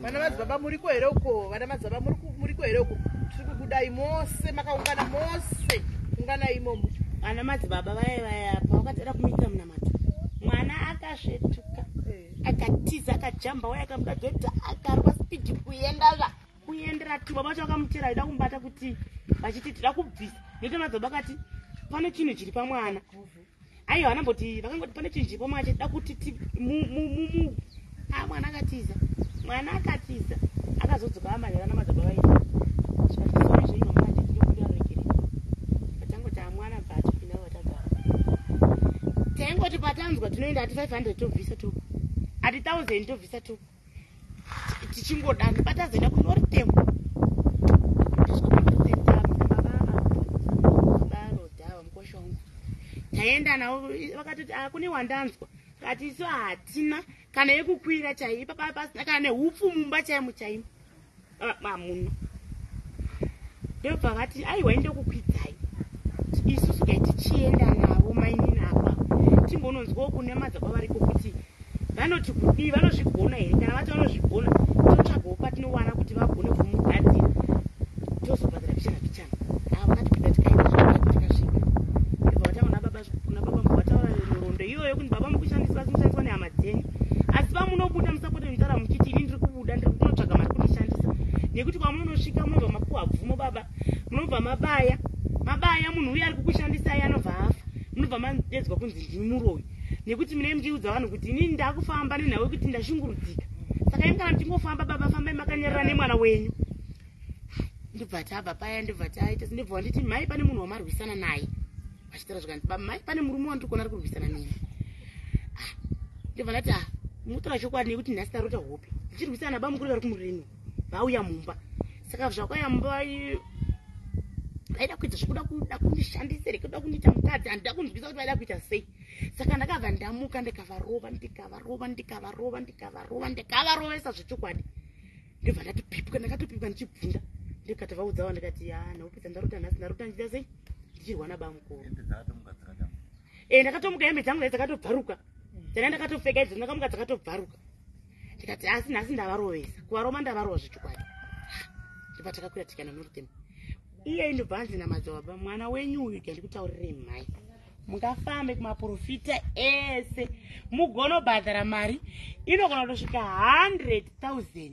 Vana madzibaba muriko here uko? Vana madzibaba muriko here uko? Tiri kukudai mose, makaungana mose, unganai imomo. Vana madzibaba vaya pavakatera kumitira munamato, mwana akasvetuka akatiza akajamba waya akamuda dzoita akarwa spidi kuendera tu. Baba vacho vakamutera aida kumbata kuti vachiti tida kubvisa nekuti madzibaba akati pane chinhu chiri pamwana. Aiwa vanamboti vakangoti pane chinhu chiri pamwana chida kuti mwana akatiza akazodzoka amanhera namadzibaba vaiti taingoti patanzwa tinoenda ati 500 tobvisa tu ati 1000 tobvisa tu tichingodana patazoenda kunori tembo taenda navo vakatoti kune wandanzwa kati isu hatina kana yekukwira chaipa pasina kana neupfu mumba chaimo chaimo mamuno ndobva vati aiwa ndokukwidzai isusu kai tichienda navo mainini apa timbononzwawo kune madzakwa variko kuti vanoti kudii vanozvigona here kana vati vanozvigona totsvagawo patinowana kuti vagone kumugadzira tozobhadhira pichana pichana vakatipinda tikaendatikasvika vataona baba vataura nhoroondo iyoyo kuti baba mukushandiswa simushandiswa nehama dzenyu asi pamunobuda musapote mutaura muchiti ini ndiri kubuda ndiri kunotsvaga mari kunishandisa nekuti kwamunonosvika munobva mapuwa bvumo baba munobva mabaya munhu uyo ari kukushandisai anobva afa munobva madedzwa kunzi ndimi muroyi nekuti mune muchiudza vanhu kuti inini ndakufamba nenhau kuti ndashungurudzika saka imi kana muchingofamba baba fambai makanyerera nemwana wenyu ndobva tabva paya ndobva taita ndobva nditi mai pane munhu wamarwisana naye vachitaura zvakanzi baba mai pane murume wandikona ari kurwisana neni ndobva ndati mutora chokwadi nekuti nhasi tarota hope ndichirwisana nababa mukuru vari kumureni vauya mumba saka zvakauya mumba vaida kuita zvekuda kundishandisa rekuda kundiita mukadzi handida kunzwisa kuti vaida kuita sei saka ndakabva ndamuka ndikavarovesa zvechokwadi ndobva ndati pipuka ndakatopipuka ndichibvunda ndikati vaudzawo ndikati naupedza ndarota nhasi ndarota ndichita sei ndichirwa nababa mukuru ndakatomuka hembe dzangu dai dzakatobvaruka dzana ndakatopfeka idzo ndakamuka dzakatobvaruka ndikati asi nhasi ndavarovesa kuvaroma ndavarova zvechokwadi ndobva takakwira tikaenda norutemo iye ndobva anzi namadzibaba mwana wenyu uyu ndikutaurire mhai mungafambe kumaprofita ese mugonobhadhara mari inogona kutosvika 100,000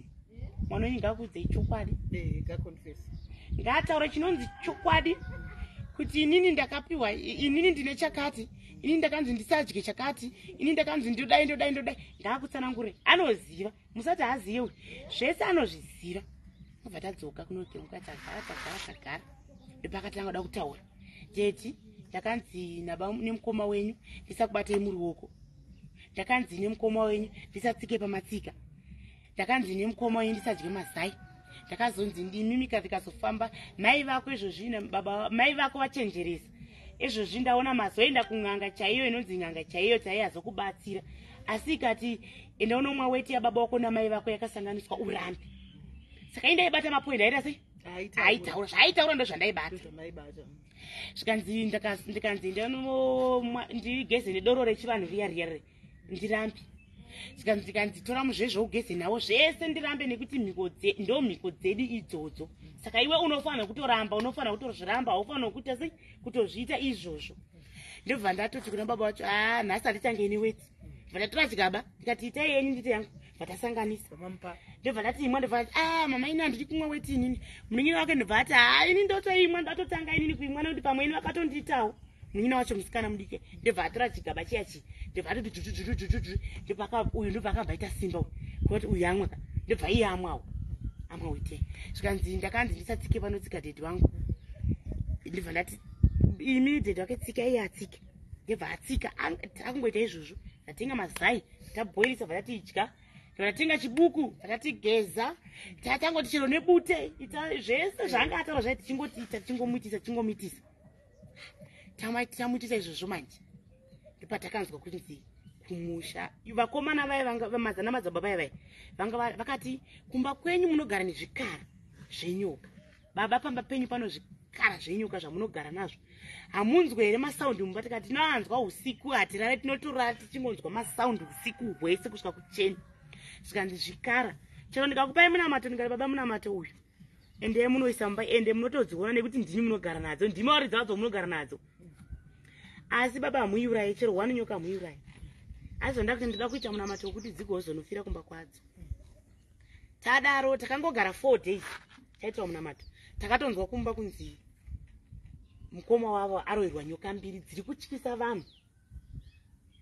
mwana wenyu ngakuudzei chokwadi ngataure chinonzi chokwadi kuti inini ndakapiwa inini ndine chakati inini ndakanzi ndisadye chakati inini ndakanzi ndodai ngaakutsanangure anoziva musati haziyewi zvese anozviziva obva tadzoka kunokemuka tagara ndopakatanga da kutaura teti ndakanzi nemukoma wenyu ndisakubatei muruoko ndakanzi nemukoma wenyu ndisatsike pamatsika ndakanzi nemukoma wenyu ndisadye mazai ndakazonzi ndimimika vikazofamba mai vako izvozvi baba mai vako vachenjeresa izvozvi ndaona mazoenda kun'anga chaiyo inonzi n'anga chaiyo chaiyazokubatsira asi ikati enda unomwa weti yababa vako namai vako yakasanganiswa urambi saka indaibata mapoindi aita sei aitaura zvaaitaura ndo zvandaibata zvikanzi ndikanzi ndigeze nedoro rechivanhu riya ndirambi ndikanzi tora muzvezvo ugeze nawo zvese ndirambe nekuti ndo mhiko dzedu idzodzo saka iwe unofanira kutoramba unofanira kutozviramba haufanira kuita sei kutozviita izvozvo ndobva ndatoti kuna baba vacho nhasi handichangeini weti ndatora chigaba ndikati itai yenyu nditi yangu vatasanganisa ndobva ndati imwa ndobva ati mama ini handidi kumwa weti inini munin'ina wake ndobva ati ini ndotoimwa ndatotanga inini kuimwa nekuti pamwe ini vakatondiitawo munin'ina wacho musikana mudike ndobva atora chigaba chiyachi ndobva atoti jujujujujuju uyu ndobva akabva aita simba uyu kuti uyu amwaka ndobva iye amwawo amwa wete zvikanzi ndakanzi ndisatsike panotsika dhedhi wangu ndobva ndati imi dhedhi wake tsika iye atsike ndobva atsika akungoita izvozvo tatenga mazai tabhoirisa bva tatidya tatenga chibuku tatigeza tatangoti chero nebute zvese zvanga ataura zvai tichingotiita tichingomitisa tamuitisa izvozvo manje ndopatakanzwa kunzi kumusha vakomana vai vamazana madzibaba vai vakati kumba kwenyu munogara nezvikara zvenyoka baba pamba penyu pano zvikara zvenyoka zvamunogara nazvo hamunzwe here masaundi mumba tikati tinoanzwa usiku hatirare tinotorara tichingonzwa masaundi usiku hwese kusvika kucheni zvikanzi zvikara chero ndikakupai munamato ndikati baba munamato uyu ende munoisa mumba ende munotodziona nekuti ndini munogara nadzo ndimi waridza vadzo munogara nadzo asi baba hamuiurai chero wani nyoka hamuiurai asi zonda kuti ndida kuita munamato wekuti dzigozonofira kumba kwadzo tadaro takangogara 4 days taitwa munamato takatonzwa kumba kunzi mukoma wavo arohirwa nyoka mbiri dziri kutyisa vanhu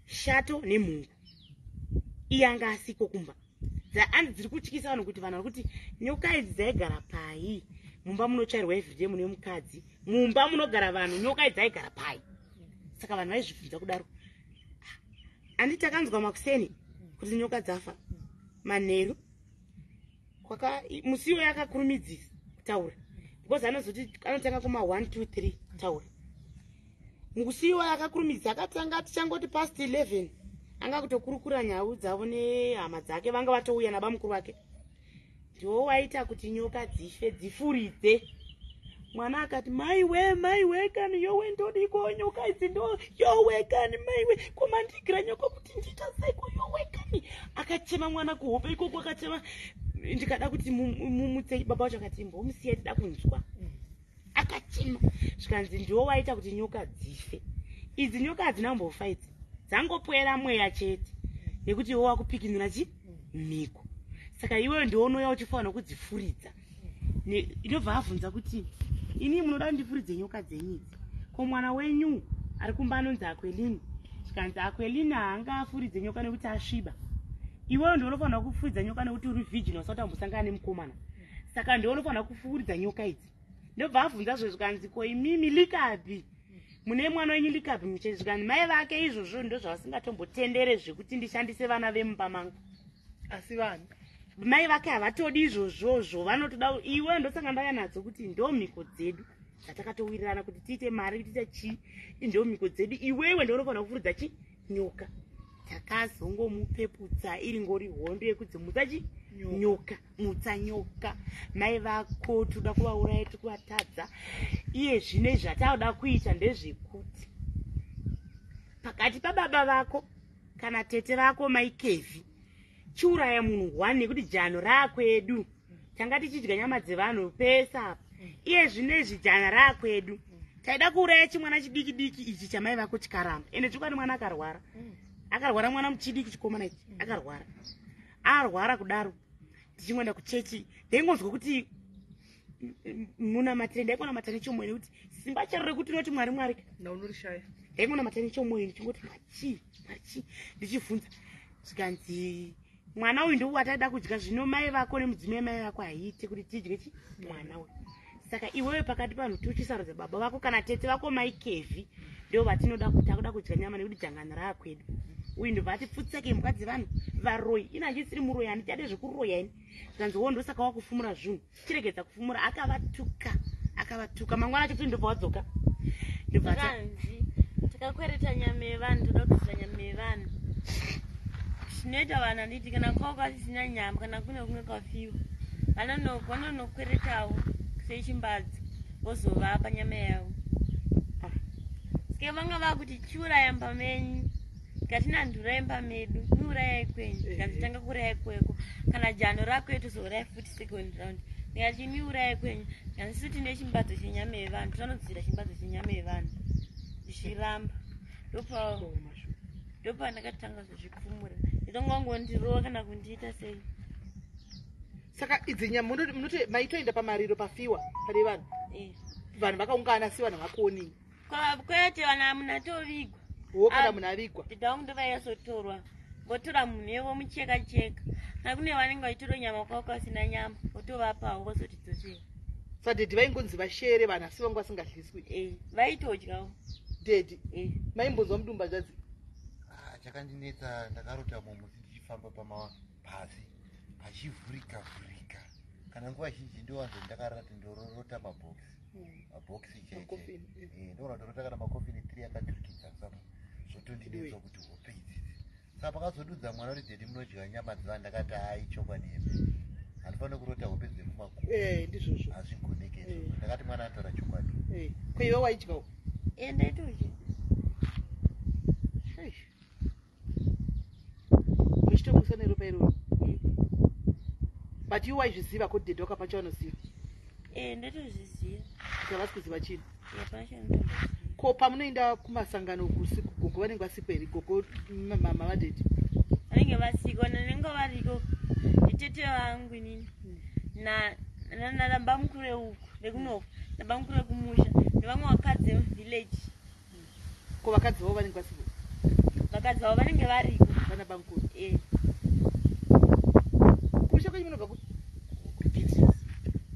shato nemhungu iye anga asiko kumba anzi dziri kutyisa vanhu kuti vanhu vari kuti nyoka idzi dzaigara pai mumba munotsvairwa everyday mune mukadzi mumba munogara vanhu nyoka idzi dzaigara pai saka vanhu vaizvibvunza kudaro anditi akanzwa makuseni kuti nyoka dzafa manheru musiwo yakakurumidzisa kutaura because anozoti anotanga kuma 1 2 3 taura musiwo yakakurumidzisa akatanga tichangoti past 11 anga kutokurukura nyau dzavo nehama dzake vanga vatouya nabamukuru vake ndiwo waita kuti nyoka dzife dzifuridze. Mwana akati maiwe kani yowe ndodiko nyoka idzi ndo yowe kani maiwe komandigira nyoka kuti ndita saiko yowe kani akachema mwana kuhope ikoko akachema ndikada kuti mumutsei baba wacho akati mbomusiye tida kunzwa akachema zvikanzi ndiwo waita kuti nyoka dzife. Idzi nyoka hadzina mbofa idzi dzangopwera mweya chete nekuti iwo wakupikinura miko saka iweyo ndiwo unouya uchifanira kudzifuridza. Inobva abvunza kuti ini munoda ndifuridze nyoka dzenyu idzi ko mwana wenyu ari kumba anonzi Akwelini zvikanzi Akwelini haanga afuridze nyoka nekuti asviba. Iweyo ndiwo unofanira kufuridza nyoka nekuti uri virgin wasati wambosangana nemukomana saka ndiwo unofanira kufuridza nyoka idzi. Ndobva abvunza zvo zvikanzi ko imimi likapi mune mwana wenyu likapi muchezi zvikanzi mai vake izvozvo ndo zvavasingatondotendere zvekuti ndishandise vana vemumba mangu asi vanhu mai vake havatodi izvozvozvo vanotoda iwe ndosanga ndaya nadzo kuti ndo mhiko dzedu dzatakatowirirana kuti tiite mari tiite chii ndo mhiko dzedu iwewe ndo unofanira kufuridza nyoka. Takazongomupeputsa iri ngori hondo yekudzimutsa nyoka mutsa nyoka mai vako toda kuvauraya tikuvatadza iye zvine zvatauda kuita ndezvekuti pakati pababa vako kana tete vako maikevhi chiuraya munhu 1 nekuti jano rakwedu tanga tichidya nyama dzevanhu pesa iye zvinezvi jana rakwedu taida kuuraya chimwana chidiki ichi chamai vako chikaramba ende chikwani mwana akarwara mwana muchidiki chikomana ichi arwara kudaro tichingenda kuchechi ndaingonzwa kuti munamatire ndaikonamatira nechomwe nekuti simba charo rekuti noti mwari naunorishaya ndaingonamatira nechomwe ndichingoti machi ndichibvunza zvikanzi mwana uyu ndiwo wataida kudya zvino mai vako nemudzimai mai vako haiite kuti tidye mwana uyu saka iwewe pakati panhu tiuchisarudza baba vako kana tete vako maikevhi ndo vatinoda kuti akuda kudya nyama nekuti jangana rakwedu uyu ndo vatipfutsake imba dzevanhu varoyi ina handisiri muroyi handichade zvekuroya ini zvikanzi wo ndosaka wakufumura zvinhu chiregedza kufumura akavatuka mangwana chekuti ndobva wadzoka ndobvakanzi takakwereta nyama yevanhu toda kudya nyama yevanhu zvinoita vanhu handiti kana kwavo kwasisina nyama kana kune kumwe kwafiwa vanonokweretawo sechimbadzi vozovapa nyama yavo sike vanga vakuti chiuraya imba menyu katina ndura imba medu niuraya ikwenyu kazitanga kuraya ikweko kana jano rakwetu zouraya futi second round ndikati niuraya ikwenyu kanisisu tine chimbadzo chenyama yevanhu tinonodzira chimbadzo chenyama yevanhu ndichiramba ndopa ndakatanga zvezvipfumura ndinongongondirowa kana kundiita sei. Saka idzi nyama munoti maitoenda pamariro pafiwa pane vanhu vanhu vakaungana si vanhu vakoni kwete vanhu hamunatovigwa kana munhu avigwa ndidhawangu ndovaiyasotorwa votora munhu yevo mucheka kana kune vanenge vachitora nyama kwavo kwasina nyama votovapawo vozotidzosera sadhedhi vaingonzi vashere vanhu asi vangu vasingadliswi vaitodyawo dhedhi maimbonzwa mudumba zvazi chakandinetsa ndakarota mumusi ndichifamba pasi pachivhurika kana nguva zhinji ndowanzo ndakarati ndororota mabhokisi chaiche ndorora ndorota kana makofini 3 akaturikidza saka zvotondinetswa kuti hope idzidzi saka pakazodudza mwana uri dhedhi munodya nyama dzevanhu ndakati hai chokwadi hembe handifanira kurota hope dzemumakuru ndizvozvo hazvigonekezvo ndakati mwana anotaura chokwadi kweiva waidyawo ndaitodya muchitomusa neropa iroro but iwe waizviziva kuti dhedhi wakapa chaunoziva ndatozviziva kavasi kuziva chini yapashanotoziva ko pamunoenda kumasangano usiku gogo vanenge vasikwa here gogo mama vadhedhi vanenge vasikwa nanenge variko netete vangu inini naramba mukuru euku rekunoko namba mukuru ekumusha nevamwe vakadzi vevillage ko vakadzi vavo vanenge vasikwa vakadzi vavo vanenge variko vana bamukuru kumusha kwenyu munobva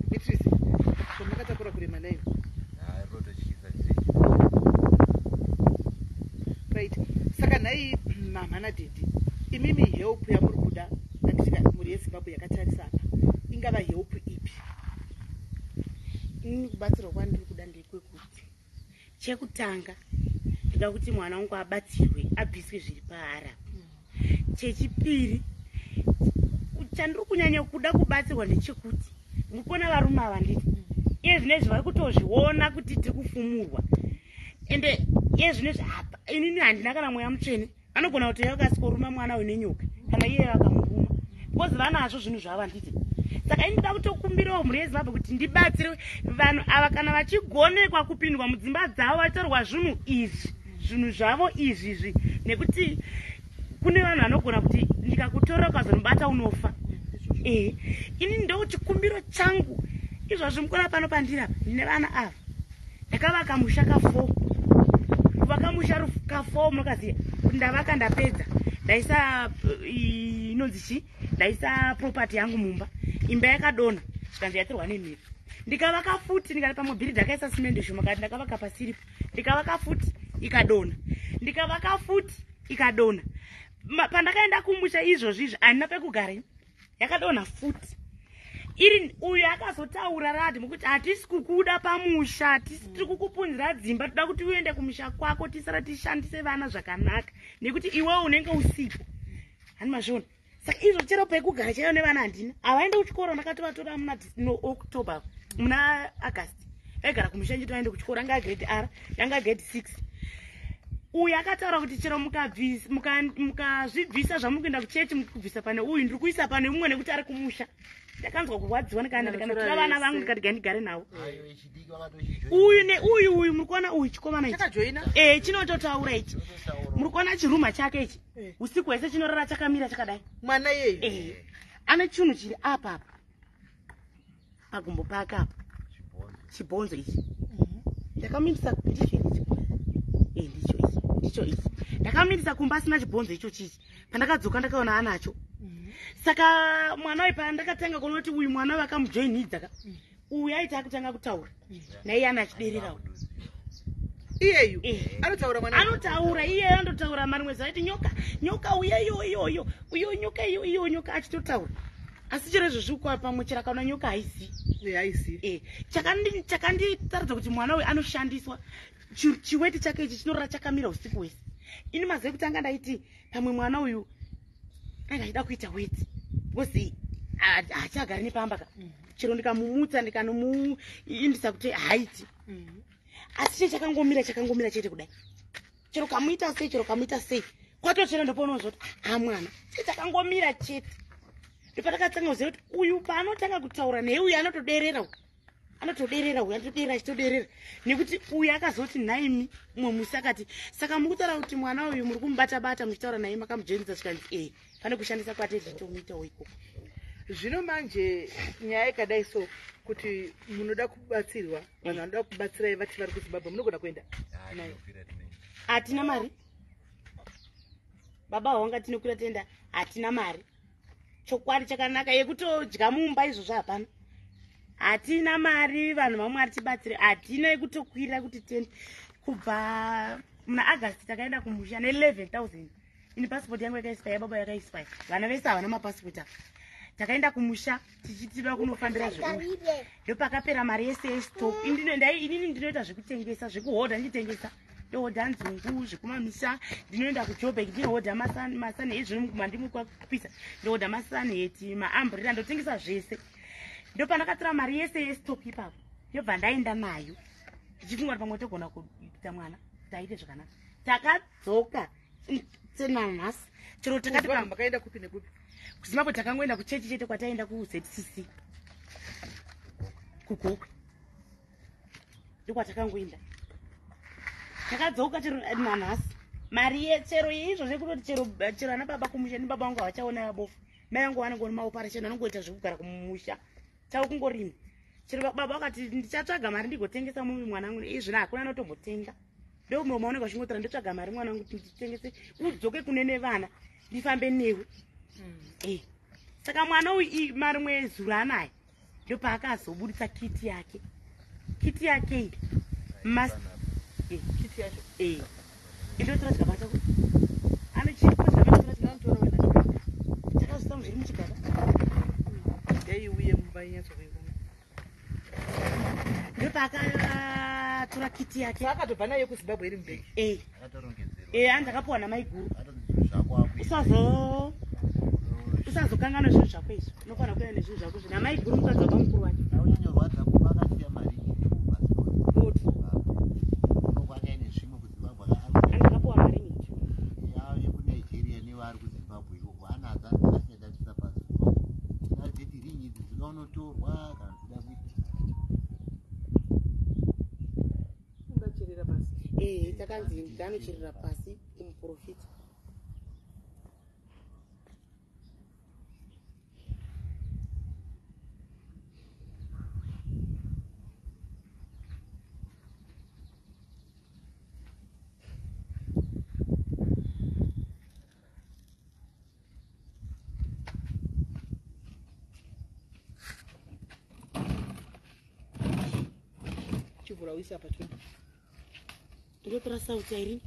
beatrice zvamakatakura kurema nayo right saka nhai mamhana dhedhi imimi help yamuri kuda andisika mhuri yezimbabwe yakatarisa apa ingava help ipi? Ini kubatsirwa kwandiri kuda ndekwekuti chekutanga ndoda kuti mwana wangu abatsirwe abviswe zviri paara. Chechipiri chandiri kunyanya kuda kubatsirwa ndechekuti mukona varume ava nditi iye zvinezvi vari kutozviona kuti tiri kufumurwa ende iye zvinezvi apa inini handina kana mweya mutsvene anogona kuti yakasikoruma mwana uyu nenyoka kana iye akamuruma because vanazvo zvinhu zvava nditi. Saka inoda kutokumbirawo mhuri yezimbabwe kuti ndibatsire vanhu ava kana vachigonekwa kupindwa mudzimba dzavo vachitorwa zvinhu izvi zvinhu zvavo izvizvi nekuti kune vanhu vanogona kuti ndikakutorera ukazonibata unofa. Ini ndo chikumbiro changu izvozvi mukona pano pandiri apa ndine vana ava ndakavaka musha ka4 kuvaka musha ka4 munokaziya kuti ndavaka ndapedza ndaisa inonzi chi ndaisa property yangu mumba imba yakadona zvikanzi yatirwa nemhepo ndikavaka futi ndikati pamobhiri ndakaisa simende shoma kati ndakavaka pasiripo ndikavaka futi ikadona ndikavaka futi ikadona pandakaenda kumusha izvozvizvi handina pekugara yakadona futi iri uyu akazotaura rati mukuti hatisi kukuda pamusha tiri kukupunzira dzimba toda kuti uende kumusha kwako tisara tishandise vana zvakanaka nekuti iwewe unenge usipo hani mazvona. Saka izvo chero pekugara chaiyo nevana handina avaende kuchikoro ndakatovatora muna October muna August aigara kumusha nchiti vaende kuchikoro anga grade R yanga grade 6. Uyu akataura kuti chero mukazvibvisa zvamukuenda kuchechi mukubvisa pane uyu ndiri kuisa pane mumwe nekuti ari kumusha ndakanzwa kurwadziwa ndikanatora vana vangu ndikati ndigare navo. Uyu muri kuona uyu chikomana ichi chinototaura ichi muri kuona chiruma chake ichi usiku hwese chinorara chakamira chakadai mwana yeyu ane chinhu chiri apa pagumbo pake apa chibhonzo ichi ndakamirisa ndicho ichi ndakamirisa kumba asina chibhonzo icho chichi pandakadzoka ndakaona anacho. Saka mwana uyu pandakatanga kuona kuti uyu mwana vakamujoinidza uyu aiti akutanga kutaura naiye ana achidererawo iyeyu anotaura mwana anotaura iyeyo andotaura mari mwezi aiti nyoka uyo nyoka achitotaura asi chero izvo zvikwa pamwe chero akaona nyoka haisi chakanditaridza kuti mwana uyu anoshandiswa chiweti chake ichi chinorara chakamira usiku hwese. Ini mazive kutanga ndaiti pamwe mwana uyu anga achida kuita weti because haachagari nepamba ka chero ndikamumutsa ndikanomuindisa kuti haiti asi chakangomira chete kudai chero kamuita sei kwatochera ndopoona zoti mwana chakangomira chete ndopatakatanga kuziva kuti uyu paanotanga kutaura nei uyu anotoderera achitoderera nekuti uyu akazoti naimi mumwe musi akati saka mukutaura kuti mwana uyu muri kumubata-bata muchitaura naye makamujoinidza zvikanzi pane kushandisa kwate zvitomuitawo ikoko. Zvino manje nyaya ikadai so kuti munoda kubatsirwa vanhu vanoda kubatsirai vati vari kuZimbabwe munogona kuenda nayo? Hatina mari baba wanga tinokwira tenda hatina mari chokwadi chakanaka yekutodya mumba izvozvo hapana hatina mari vanhu vamwe aritibatsire hatina yekutokwira kuti tende kubva muna August takaenda kumusha ne11,000 ini passport yangu yakaispa baba yakaispa vana vese havana mapassport apa takaenda kumusha tichitida kunofambira zvedu ndopakapera mari yese stop inini ndinoita zvekutengesa zvekuhodha ndichitengesa ndohodha nzungu zvekumamisha ndinoenda kuJoburg ndinohodha masani ezvino mandimwe kwapisa ndohodha masaneti maambrella ndotengesa zvese ndopandakatora mari yese yestop ipapo ndobva ndaenda nayo ndichifunga kuti pamwe togona kuita mwana taite zvakanaka takadzoka senanhasi chero takati makaenda kupi nekupi kuZimbabwe takangoenda kuchechi chete kwataenda kuZCC kugokwe ndokwatakangoenda takadzoka chero nanhasi mari yechero izvozvo kutoti chero ana baba kumusha ni baba vangu havachaona yabofu mai vangu vanongoni maopara cheno vanongoita zvekugara kumusha chavo kungorima chero baba vakati ndichatsvaga mari ndigotengesa mumwe mwana wangu izvino hakuna anotombotenga ndokumwe maoneka uchingotora ndotsvaga mari mwana wangu kuti nditengese udzoke kunene vana ndifambe newe saka mwana uyu mari mwezi anayo ndopaakazobudisa kiti yake kiti yacho indotora tikabata kuti anochipo painyatsokuikuma ndopakatora kiti yake akatobva nayo kuzimbabwe iri mbeki andakapuwa namai guru usazokangana zvinhu zvako izvo unofana kuenda nezvinhu zvako izvo namai guru mukadzi wapa mukuru wake andakapuwa mari nyinji takanzi ndanocherera pasi kumuprofita chivhura uisa patwini ndotora sauti airini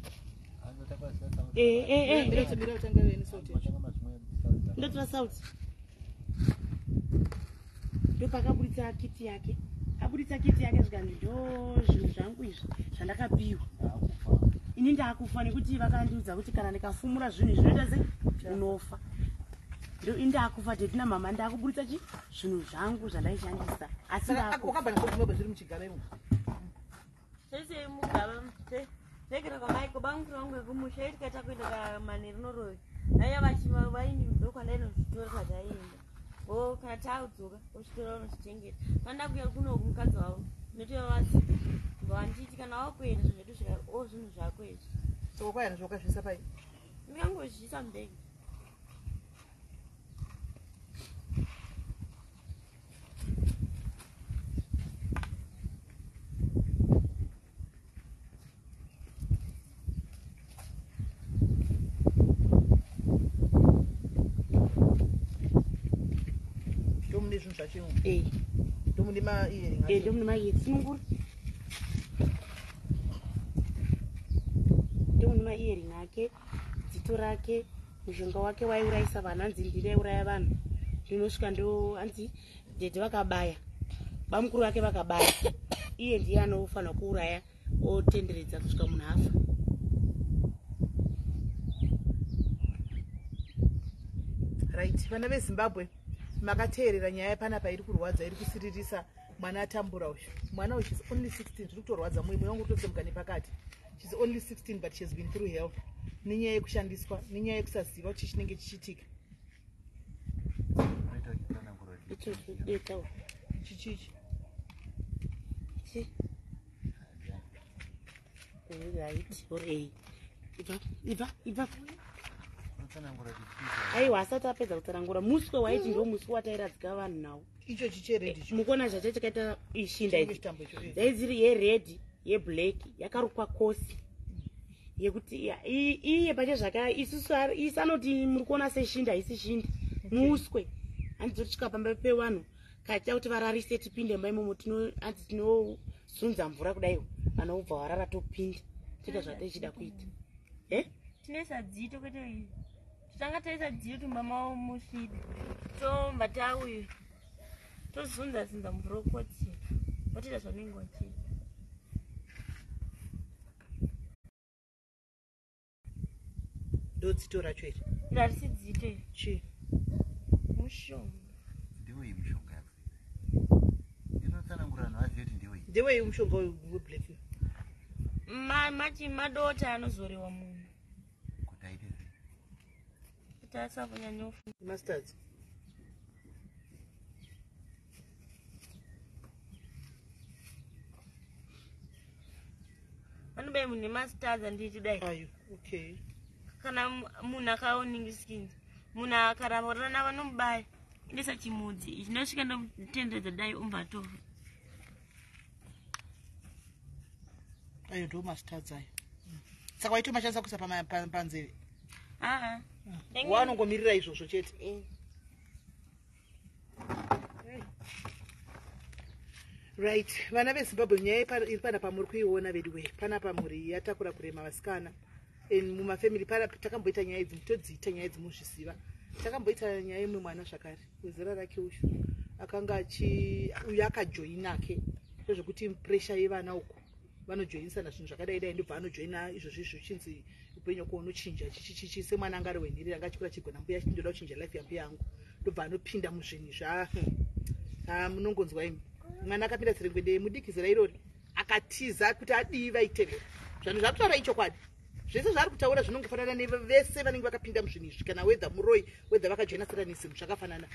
ndotora sauti ndopakaburitsa kiti yake aburitsa kiti yake zvikanzi ndo zvinhu zvangu izvi zvandakapiwa ini ndaakufa nekuti vakandiudza kuti kana ndikafumura zvinhu zvinoita se unofa ndo indaakufa tetina mama ndaakuburitsa chi zvinhu zvangu zvandaishandisa asi wakabva zviri muchigaba imo sese mugaba rekera kwamaiko bangu rangu ekumusha itikata kuenda maneri noroi aiya vachima vaini ndokwandainozvitora kwadzaienda o kana taudzoka osvitora unozvichengeta panda kuya kuno kumukadzi wavo notevavasi vanditi kana wakuenda zvinhu zvedu zvika zvinhu zvako izvi soko kwayana zvokazvisa pai ndingangozvisa mbeki ndomune maieringsinonguri ndomune maiering ake dzito rake mushonga wake waiurayisa vanhu hanzi ndiri aiuraya vanhu ndinosvika ndo hanzi dhedhe vakabaya bamukuru vake vakabaya iye ndiye anofanwa kuuraya otenderedza kusvika munhu afa right vana vezimbabwe makateerera nyaya panapa iri kurwadza iri kusiririsa mwana atambura uyu mwana uyu she's only 16 zviri kutorwadza mumwe wangu utotsemuka nepakati she's only 16 but she has been through hell nenyaya yekushandiswa nenyaya yekusaziva kuti chinenge chichitika chichichi ibva aiwa asati apedza kutsanangura muswe waiti ndo muswe watairadzika vanhu nawo icho chicheredi mukuona zvacho chakaita ishinda idzi dzaiziri yeredhi yeblack yakarukwa kosi yekuti iye pacho zvaka isusu isanoti muri kuona seshinda haisi shinda muswe handizotisvika pamba pevanhu kaita kuti vararise tipinde maimomo hanzi tinozunza mvura kudaiwo vanobva warara topinda toita zvatichida kuita tinoisa dzito kwete tanga taisa dzito mama musvida tomba tauyu tozunza zunza mvurokoti watoita zvanenge wachita ndo dzito racho iri ndarisi dzito chi mushonga ndewei mushonga yako inotsanangura vanhu vazive kuti ndewei ndewei mushonga weblack madota anozorewa munhu kuti aite sei kuti asakunyanyofu mastards vanobai munhu nemastards anditi dai ayo okay kana munhu akaoningiskin munhu akararana vanomubaya indisa chimudzi chinosvika ndotenderedza dai umbatofa ayo ndo mastards ayo saka waito mashandisa kuisa panzeve wanongomirira izvozvo chete right vana vezimbabwe nyaya iri panapa muri kuiona veduwe panapa muri yatakura kurema vasikana mumafamily panapa takamboita nyaya idzi todziita nyaya idzi muzviziva takamboita nyaya imwe mwana zvakare wezera rake ushu akanga uya akajoinake zvezvekuti pressure yevana uko vanojoinisana zvinhu zvakadai dai ndobva anojoina izvozvi zvichinzi upenyu uko unochinja chichichichi semwana anga ari wenhirira anga achikura chigona mbuya ndoda kuchinja life yambuya yangu ndobva anopinda muzvinhu munongonzwa imi mwana akapinda tserengwende mudikizira irori akatiza kuti adii vaitevera zvanhu zvakutaura ichokwadi zvese zvaari kutaura zvinongofanana nevese vanenge vakapinda muzvinhu izvi kana wedha muroi wedha vakajoina seranism zvakafanana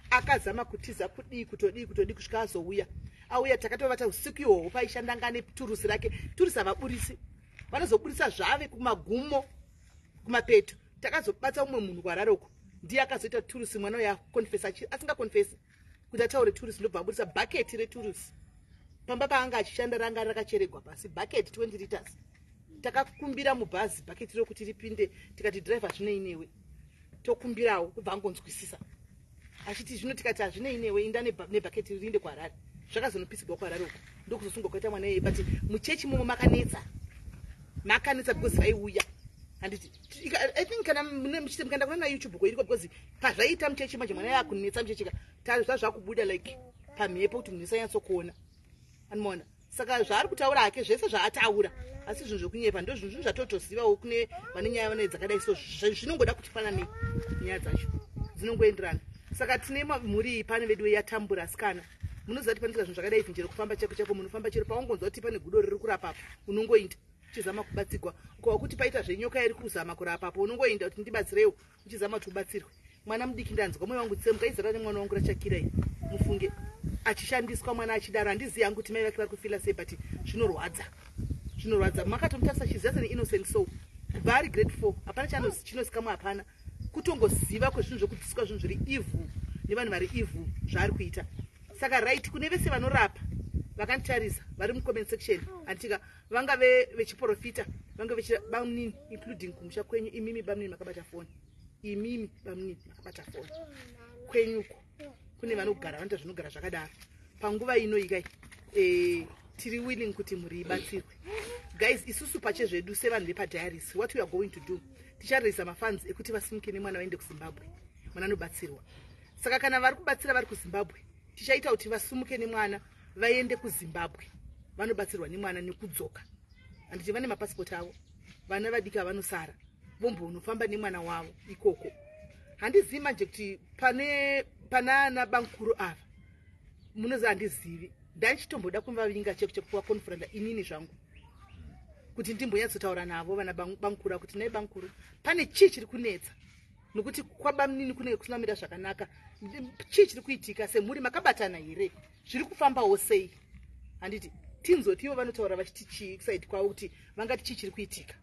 akazama kutiza kudii kutodii kusvika azouya auya takatovata usiku ihwohwo paishandanga neturusi rake turusi havaburisi vanozoburisa zvave kumagumo kumapeto takazobatsa umwe munhu kwararoko ndiye akazoita turusi mwana uya konfesa asingakonfesi kuti ataure turusi ndobva aburisa bhaketi returusi pamba paanga achishanda ranga rakacheregwa pasi bhaketi 20 liters takakumbira mubhazi bhaketi rokuti ripinde tikati driver zvinei newe tokumbirawo kubva angonzwisisa achiti zvino tikati hazvinei newe inda nebhaketi rinde kwarari zvakazonopisigwa kwarari uko ndokuzosungwa kwaita mwana iyeye but muchechi momo makanetsa because vaiuya handiti I think kana muchiti mukaenda kuna YouTube koiriko because pazvaita muchechi manje mwana yakunetsa muchechika zvazvakubuda like pamhepo kuti munhu isanyatsokuona anoona saka zvaari kutaura hake zvese zvaataura asi zvinhu zvokunyepa ndo zvinhu zvatotozivawo kune vane nyaya vane dzakadai so zvinongoda kuchifanana nenyaya dzacho dzinongoenderana saka tine mhuri pane vedu yatambura sikana munoziva kuti panoita zvinhu zvakadai izvi njero kufamba chako chako munofamba chero paungonzwa kuti pane gudo riri kurapapo unongoinda uchizama kubatsirwa ukawa kuti paita zvenyoka iri kuzama kurapapo unongoinda kuti ndibatsirewo uchizama kuti ubatsirwe mwana mudiki ndanzwa mwoyo wangu tse mukaizara nemwana wangu rachakirai mufunge achishandiswa mwana achidaro handizivi yangu kuti mai vake vari kufila sei but zvinorwadza makatomutarisa chiziva sene innocent soul kubva ari grade 4 hapana chinozikamwa hapana kutongoziva kwezvinhu zvokudzidziswa zvinhu zviri evil nevanhu vari evil zvaari kuita saka right kune vese vanorapa vakanditarisa vari mucomment section anditika vangave vechiprofita vange vechida bamunini including kumusha kwenyu imimi bamunini makabata foni imimi bamunini makabata foni kwenyuko kune vanogara vanoita zvinogara zvakadaro panguva ino ikai tiri willing kuti muri ibatsirwe guys isusu pache zvedu sevanhu vepadiaris what we are going to do ticharesa mafunds ekuti vasimuke nemwana vaende kuzimbabwe mwana anobatsirwa saka kana vari kubatsira vari kuzimbabwe tichaita kuti vasumuke nemwana vaende kuzimbabwe vanobatsirwa nemwana nekudzoka handiti vane mapasipoti avo vana vadiki avanosara vombonofamba nemwana wavo ikoko handizivi manje kuti pana ana bankuru ava munoziva handizivi ndaichitomboda kuvavinga chekuwa konfurenda inini zvangu kuti ndimbonyatsotaura navo vana bankuru kuti nai bankuru pane chii chiri kunetsa nokuti kwabamunini kunenge kusina zvakanaka chii chiri kuitika semhuri makabatana here zviri kufambawo sei handiti tinzoti ivo vanotaura vachiti chii kusaidi kwavo kuti vangati chii chiri kuitika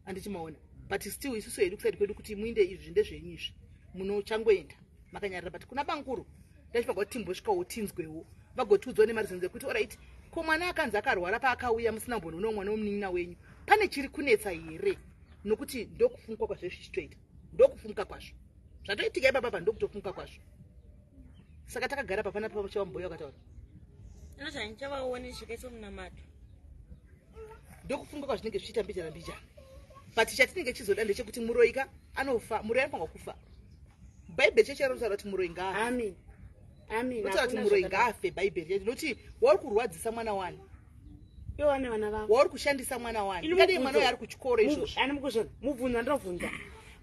handiti maona but still isusu hedu kusaidi kwedu kuti muinde izvi ndezvenyu izvi munochangoenda makanyarira but kuna bankuru ndachipagwa kuti timbosvikawo tinzwewo vagotiudzwa nemarizonzi ekuti oright ko mwana akanzi akarwara paakauya musina mbonono mwana womunin'ina wenyu pane chiri kunetsa here nokuti ndokufumuka kwazvo zvichitoita ndokufumuka kwazvo zvatoitika ipapapa ndokutofumuka kwazvo saka takagara papana pachavamboya vakataura anozvanichavaone zvikaiswa munamato ndokufumuka kwazvinenge zvichiita mbijana mbijana but chatinenge chizoda ndechekuti muroika anofa muroi anofanwa kufa bhaibheri checharotaura kuti muroi ngaafa amen notaura kuti muroi ngaafe bhaibheri yedu nokuti wauri kurwadzisa mwana wani iwo vane vana vavo wauri kushandisa mwana wani ingadei mwana uyo ari kuchikoro izvozvo ani mukuzvona mubvunza ndobvunza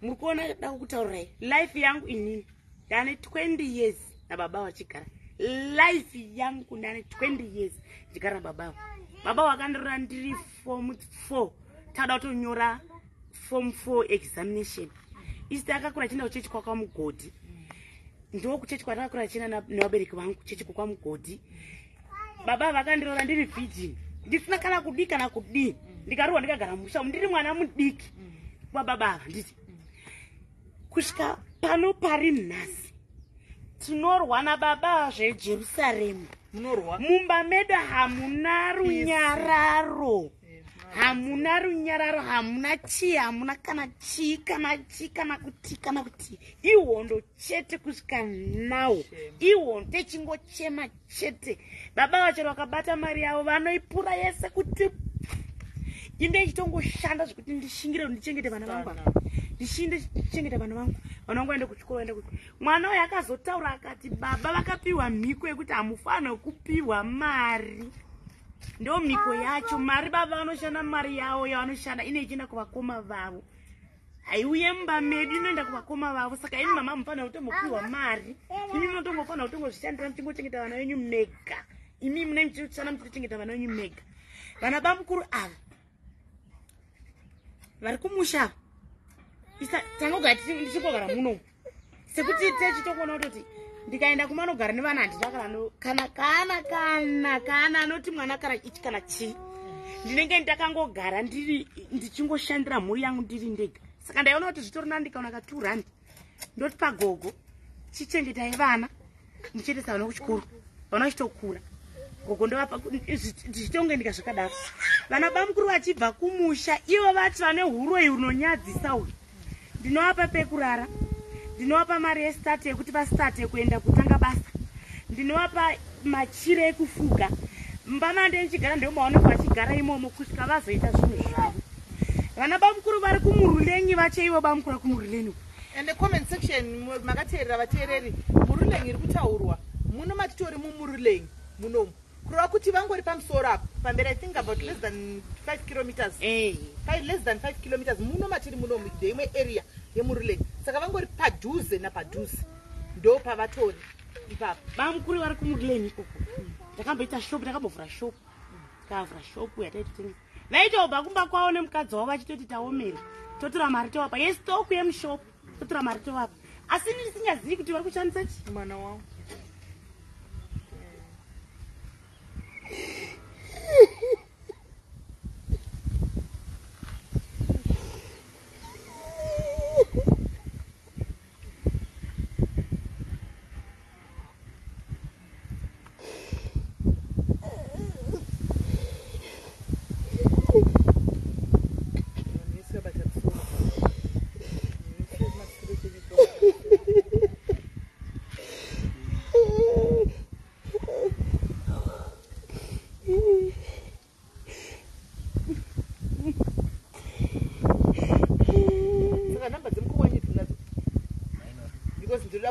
muri kuona da kutaurirai life yangu inini ndane 20 years nababa vachigara life yangu ndane 20 years ndigara nababa baba vakandirora ndiri form 4 tada kutonyora form 4 examination isi takakura chienda kuchechi kwakwamugodhi ndokuchechi kwatakakura chienda nevabereki vangu chechi kwakwamugodhi baba vakandirora ndiri virgin ndisina kana kudii kana kudii ndikarohwa ndikagara musha ndiri mwana mudiki kwababa ava nditi kusvika pano pari nhasi tinorwa nababa zvejerusaremu munorwa mumba medu hamuna runyararo hamuna runyararo hamuna chii hamuna kana chii kana kuti ihondo chete kusvika nawo ihondo techingochema chete baba vachero vakabata mari yavo vanoipura yese kuti inde ichitongoshanda zvekuti ndishingire ndichengete vana vangu ndichengete vana vangu vaende kuchikoro vaende kuti mwana uyu akazotaura akati baba vakapiwa mhiko yekuti hamufanira kupiwa mari ndo mhiko yacho mari baba vanoshanda mari yavo yavanoshanda ine ichienda kuvakoma vavo haiuye mumba medu inoenda kuvakoma vavo saka imi mama mufanira kutombopiwa mari imi munotombofanira kutongozvishandira muchingochengeta vana venyu mega imi mune muchishanda muchitochengeta vana venyu mega vana bamukuru ava vari kumusha tangogara tichingogara muno sekuti techitokuona kutoti ndikaenda kumanogara nevana handina kana anoti mwana kana ichi kana chii ndinenge ndakangogara ndichingoshandira mhuri yangu ndiri ndega saka ndaiona kuti zvitori nani ndikaona ka 2 ndoti pagogo chichengetai vana muchiendesa vana kuchikoro vana vachitokura gogo ndovapa zvichitongendika zvakadaro vana bamukuru vachibva kumusha ivo vati vane uroi hunonyadzisa uyu ndinovapa pekurara ndinovapa mari yestate yekuti vastate kuenda kutanga basa ndinovapa machire ekufuga mbamande ndichigara ndomaoneka vachigara imomo kusvika vazoita zvinhu zvavo vana bamukuru vari kumurulenyi vache ivo bamukuru kumurulenyi and the comment section makateerera vateereri murulenyi iri kutaurwa muno matitori mumurulenyi munomu kurova kuti vangori pamusoro apo pamberi I think about less than 5 kilometers less than 5 kilometers muno matiri munomu deimwe area yemurulenyi saka vangori padhuze napadhuze ndo pavatori ipapo bamukuru vari kumurulenyi ikoko ndakamboita shopu ndakambovhura shopu tikavhura shopu yataitotengesa vaitobva kumba kwavo nemukadzi wavo vachitoti taomeri totora mari tovapa yestoku yemushopu totora mari tovapa asi ndisingazivi kuti vari kushandisa chi mwana wavo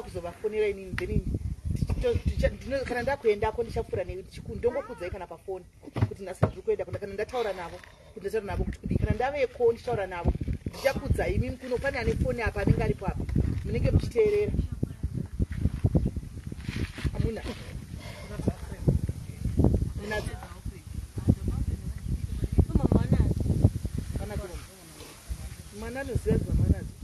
kuzovafonera inini then kana ndakuendako ndichapfuura ndongokudzai kana pafoni kuti nhasi ndiri kuenda kana ndataura navo kuti ndataura navo kuti kudii kana ndaveko ndichitaura navo ndichakudzai imimi kuno pane ane foni apa anenge aripo apa munenge muchiteerera hamuna munadzo mwana anoziva zvamwanadzo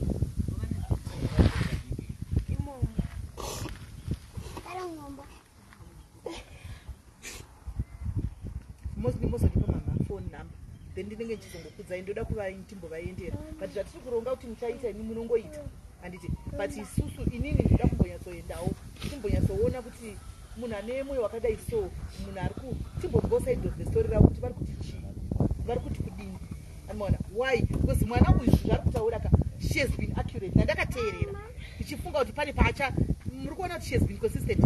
mozondipa mafoni number then ndinenge ndichizongokudzai ndoda kuvatimbovaendera but zvatiri kuronga kuti muchaita ini munongoita handiti but isusu inini ndoda kumbonyatsoendawo timbonyatsoona kuti munhu ane mwoyo wakadai so munhu ari timbombosaid of the story ravo kuti vari kuti chii vari kuti kudini anoona why because mwana uyu zvari kutaura ka she has been accurate nandakateerera ndichifunga kuti pane pacha muri kuona kuti she has been consistent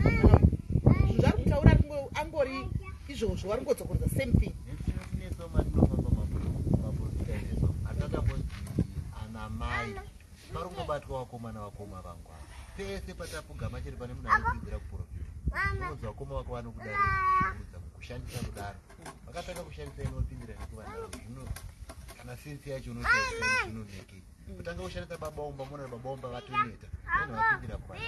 zvari kutaura angori izvozvo vari kungodzokoreza same thing anamai vari kungobatwa vakomana vakoma vangu pese patapugama chiri pane munhu anodzidzira kuprofita unodzi vakoma vako vanokudaridza kushandisa kudaro vakatanga kushandisa inopindira nekuvana zvino kana sensi yacho unozvinonekei kutanga kushandisa babaomba mona babaomba vatoneta vanhu vapindira kuvana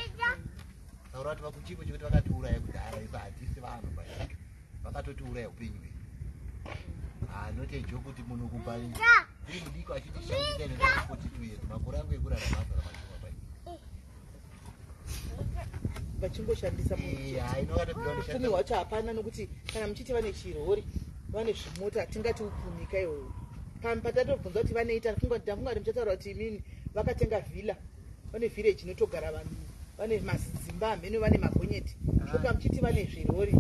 taura kuti vakuchipo chekuti vakatiuraya kudhara ipa hatisi vanhu bayacho vakatotiuraya upenyu hwedu notejo kuti munhu kubali iri mudiko achitishandisa ine42 years makore angu ekurara mazara mashoma pai vachingoshandisa upfumi hwacho hapana nokuti kana muchiti vane chirori vane zvimota tingati upfunyika ihoyo patatobvunza kuti vanoita ndafunga kuti muchataura kuti imini vakatenga vhila vane village inotogara vanhu vane mazimba amheno vane magonyeti shoka muchiti vane zvirori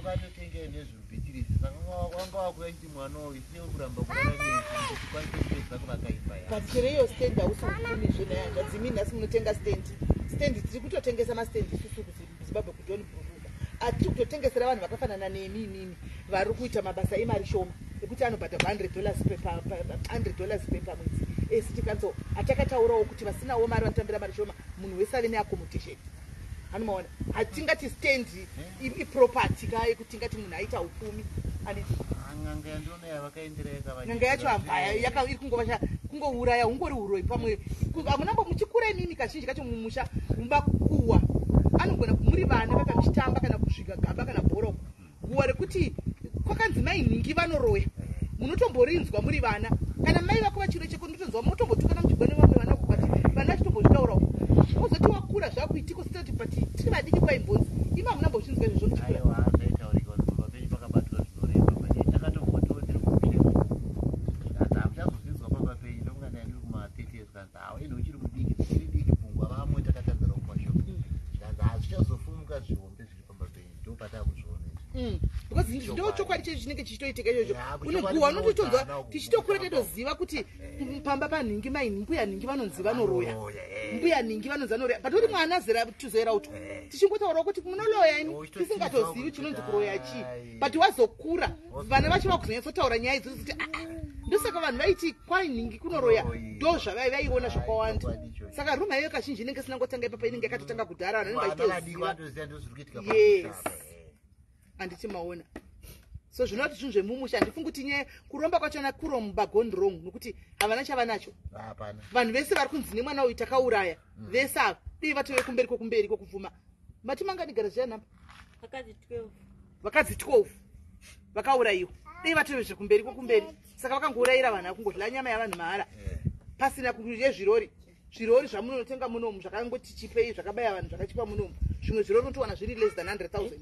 vangatotenge nezvirubitirisi saka wanga wakuya chiti mwana uyu sine kuramba kuaakwanisa kuvakaimba but chero iyo stand hausi upfumi zvenaya ndadzimi nhasi munotenga stand tiri kutotengesa mastand isusu kuzimbabwe kudoni buruka atiri kutotengesera vanhu vakafanana nemi inini vari kuita mabasa emari shoma ekuti kuti anobhadharwa $100 pepamwedzi. Esi tikanzo atakataurawo kuti vasinawo mari vanotambira mari shoma, munhu wese ave neaccommodation. Anomaona hatingati stand iproperty kai kuti tingati munhu aita upfumi. N'anga yacho ambaya iri kungouraya, ungori uroyi pamwe. Amunambo muchikura inini kazhinji kacho mumusha mumba kuwa anogona muri vana vaka muchitamba kana kusvika gamba kana bhoroko, guwa rekuti kwakanzi mai nhingi vanoroya, munotomborinzwa muri vana. Kana mai vako vachiro cheko munotonzwa munotombotukana muchigwana vamwe vana kubati vana vachitombozvitaurawo. Wozoti wakura zvakuitika usita kuti pati tiri vadiki kwaimbonzi ima munambozvinzwa izvozvo muchikura. Because ndo chokwadi chechi chinenge chichitoitika izvozvo. Unoguwa unototonzwa tichitokura tetoziva kuti pamba panhingi mai mbuya nhingi vanonzi vanoroya. Mbuya nhingi vanonzi vanoroya. But uri mwana zera tuzoera uto. Tichingotaurawo kuti munoloya ini tisingatozivi chinonzi kuroya chii. But wazokura vana vacho vakuzonyatsotaura nyaya idzodzo kuti ndosaka vanhu vaiti kwai nhingi kunoroya ndo zvavaiona zvakawanda. Saka ruma iyo kazhinji inenge isina ngotanga ipapa, inenge yakatotanga kudhara vanhu vaitoziva. Yes. Handichimaona. So zvinoti zvinhu zvemumusha handifungi kuti nye kuromba kwachona kuro mubagoni wrong nokuti havana chava nacho. Vanhu vese vari kunzi nemwana uyu takauraya vese ava dii vatove kumberi kwokupfuma. Matimanganigara zviyanhamba vakadzi 12 vakaurayiwa dii vatove zvekumberi kwokumberi. Saka vakangourayira vanhu vakungodla nyama yavanhu mahara pasina kuye zvirori zvamunotenga munomu zvakangoti chipei zvakabaya vanhu zvakachipa munomu. Zvimwe zvirori unotowana zviri less than 100,000.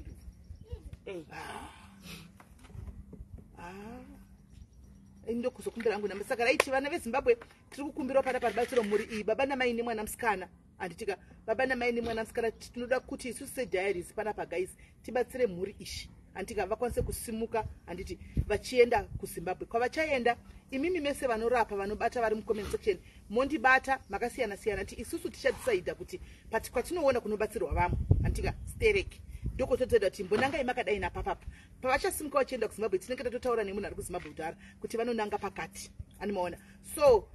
Ndo kuzokumbira angu namba. Saka raiti vana veZimbabwe tiri kukumbira pata paribatsiro muri iyi baba namai nemwana musikana. Anditika baba namai nemwana musikana tinoda kuti isusu sediaries panapa guys tibatsire mhuri ishi. Anditika vakwanise kusimuka anditi vachienda kuZimbabwe. Kwavachaenda imimi mese vanorapa vanobata vari mucomment section mondibata makasiyana siyana ti isusu tichadecide kuti pati kwatinoona kunobatsirwa vamwe. Anditika stereki ndoko todzeda kuti mbonanga imakadai napapapa pavachasimuka vachienda kuZimbabwe tinenge tatotaura nemunhu ari kuZimbabwe kudhara kuti vanonanga pakati. Anomaona. So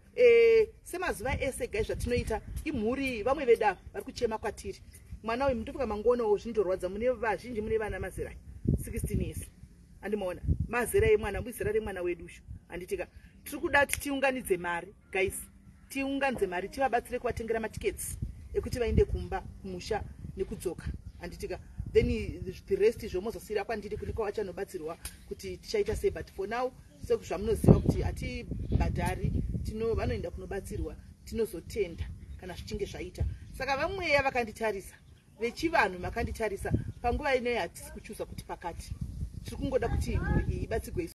semazuva ese gai zvatinoita imhuri vamwe veda vari kuchema kwatiri. Mwana uyu mutofika mangono zvindorwadza mune vazhinji mune vana mazera 16 years. Andimaona mazera emwana mbuzera remwana wedu shu. Anditika tiri kuda kuti tiunganidze mari guys, tiunganidze mari tivabatsire kuvatengera matikets ekuti vaende kumba kumusha nekudzoka. Anditika then the rest zvomozosira kwandiri kuni kwavachanobatsirwa kuti tichaita sei. But for now sekuzvamunoziva kuti hatibhadhari vanoenda kunobatsirwa tinozotenda kana zvichinge zvaita. Saka vamweya vakanditarisa vechivanhu makanditarisa panguva inoyi hatisi kuchuza kuti pakati tiri kungoda kuti mhuri iyi ibatsirwe.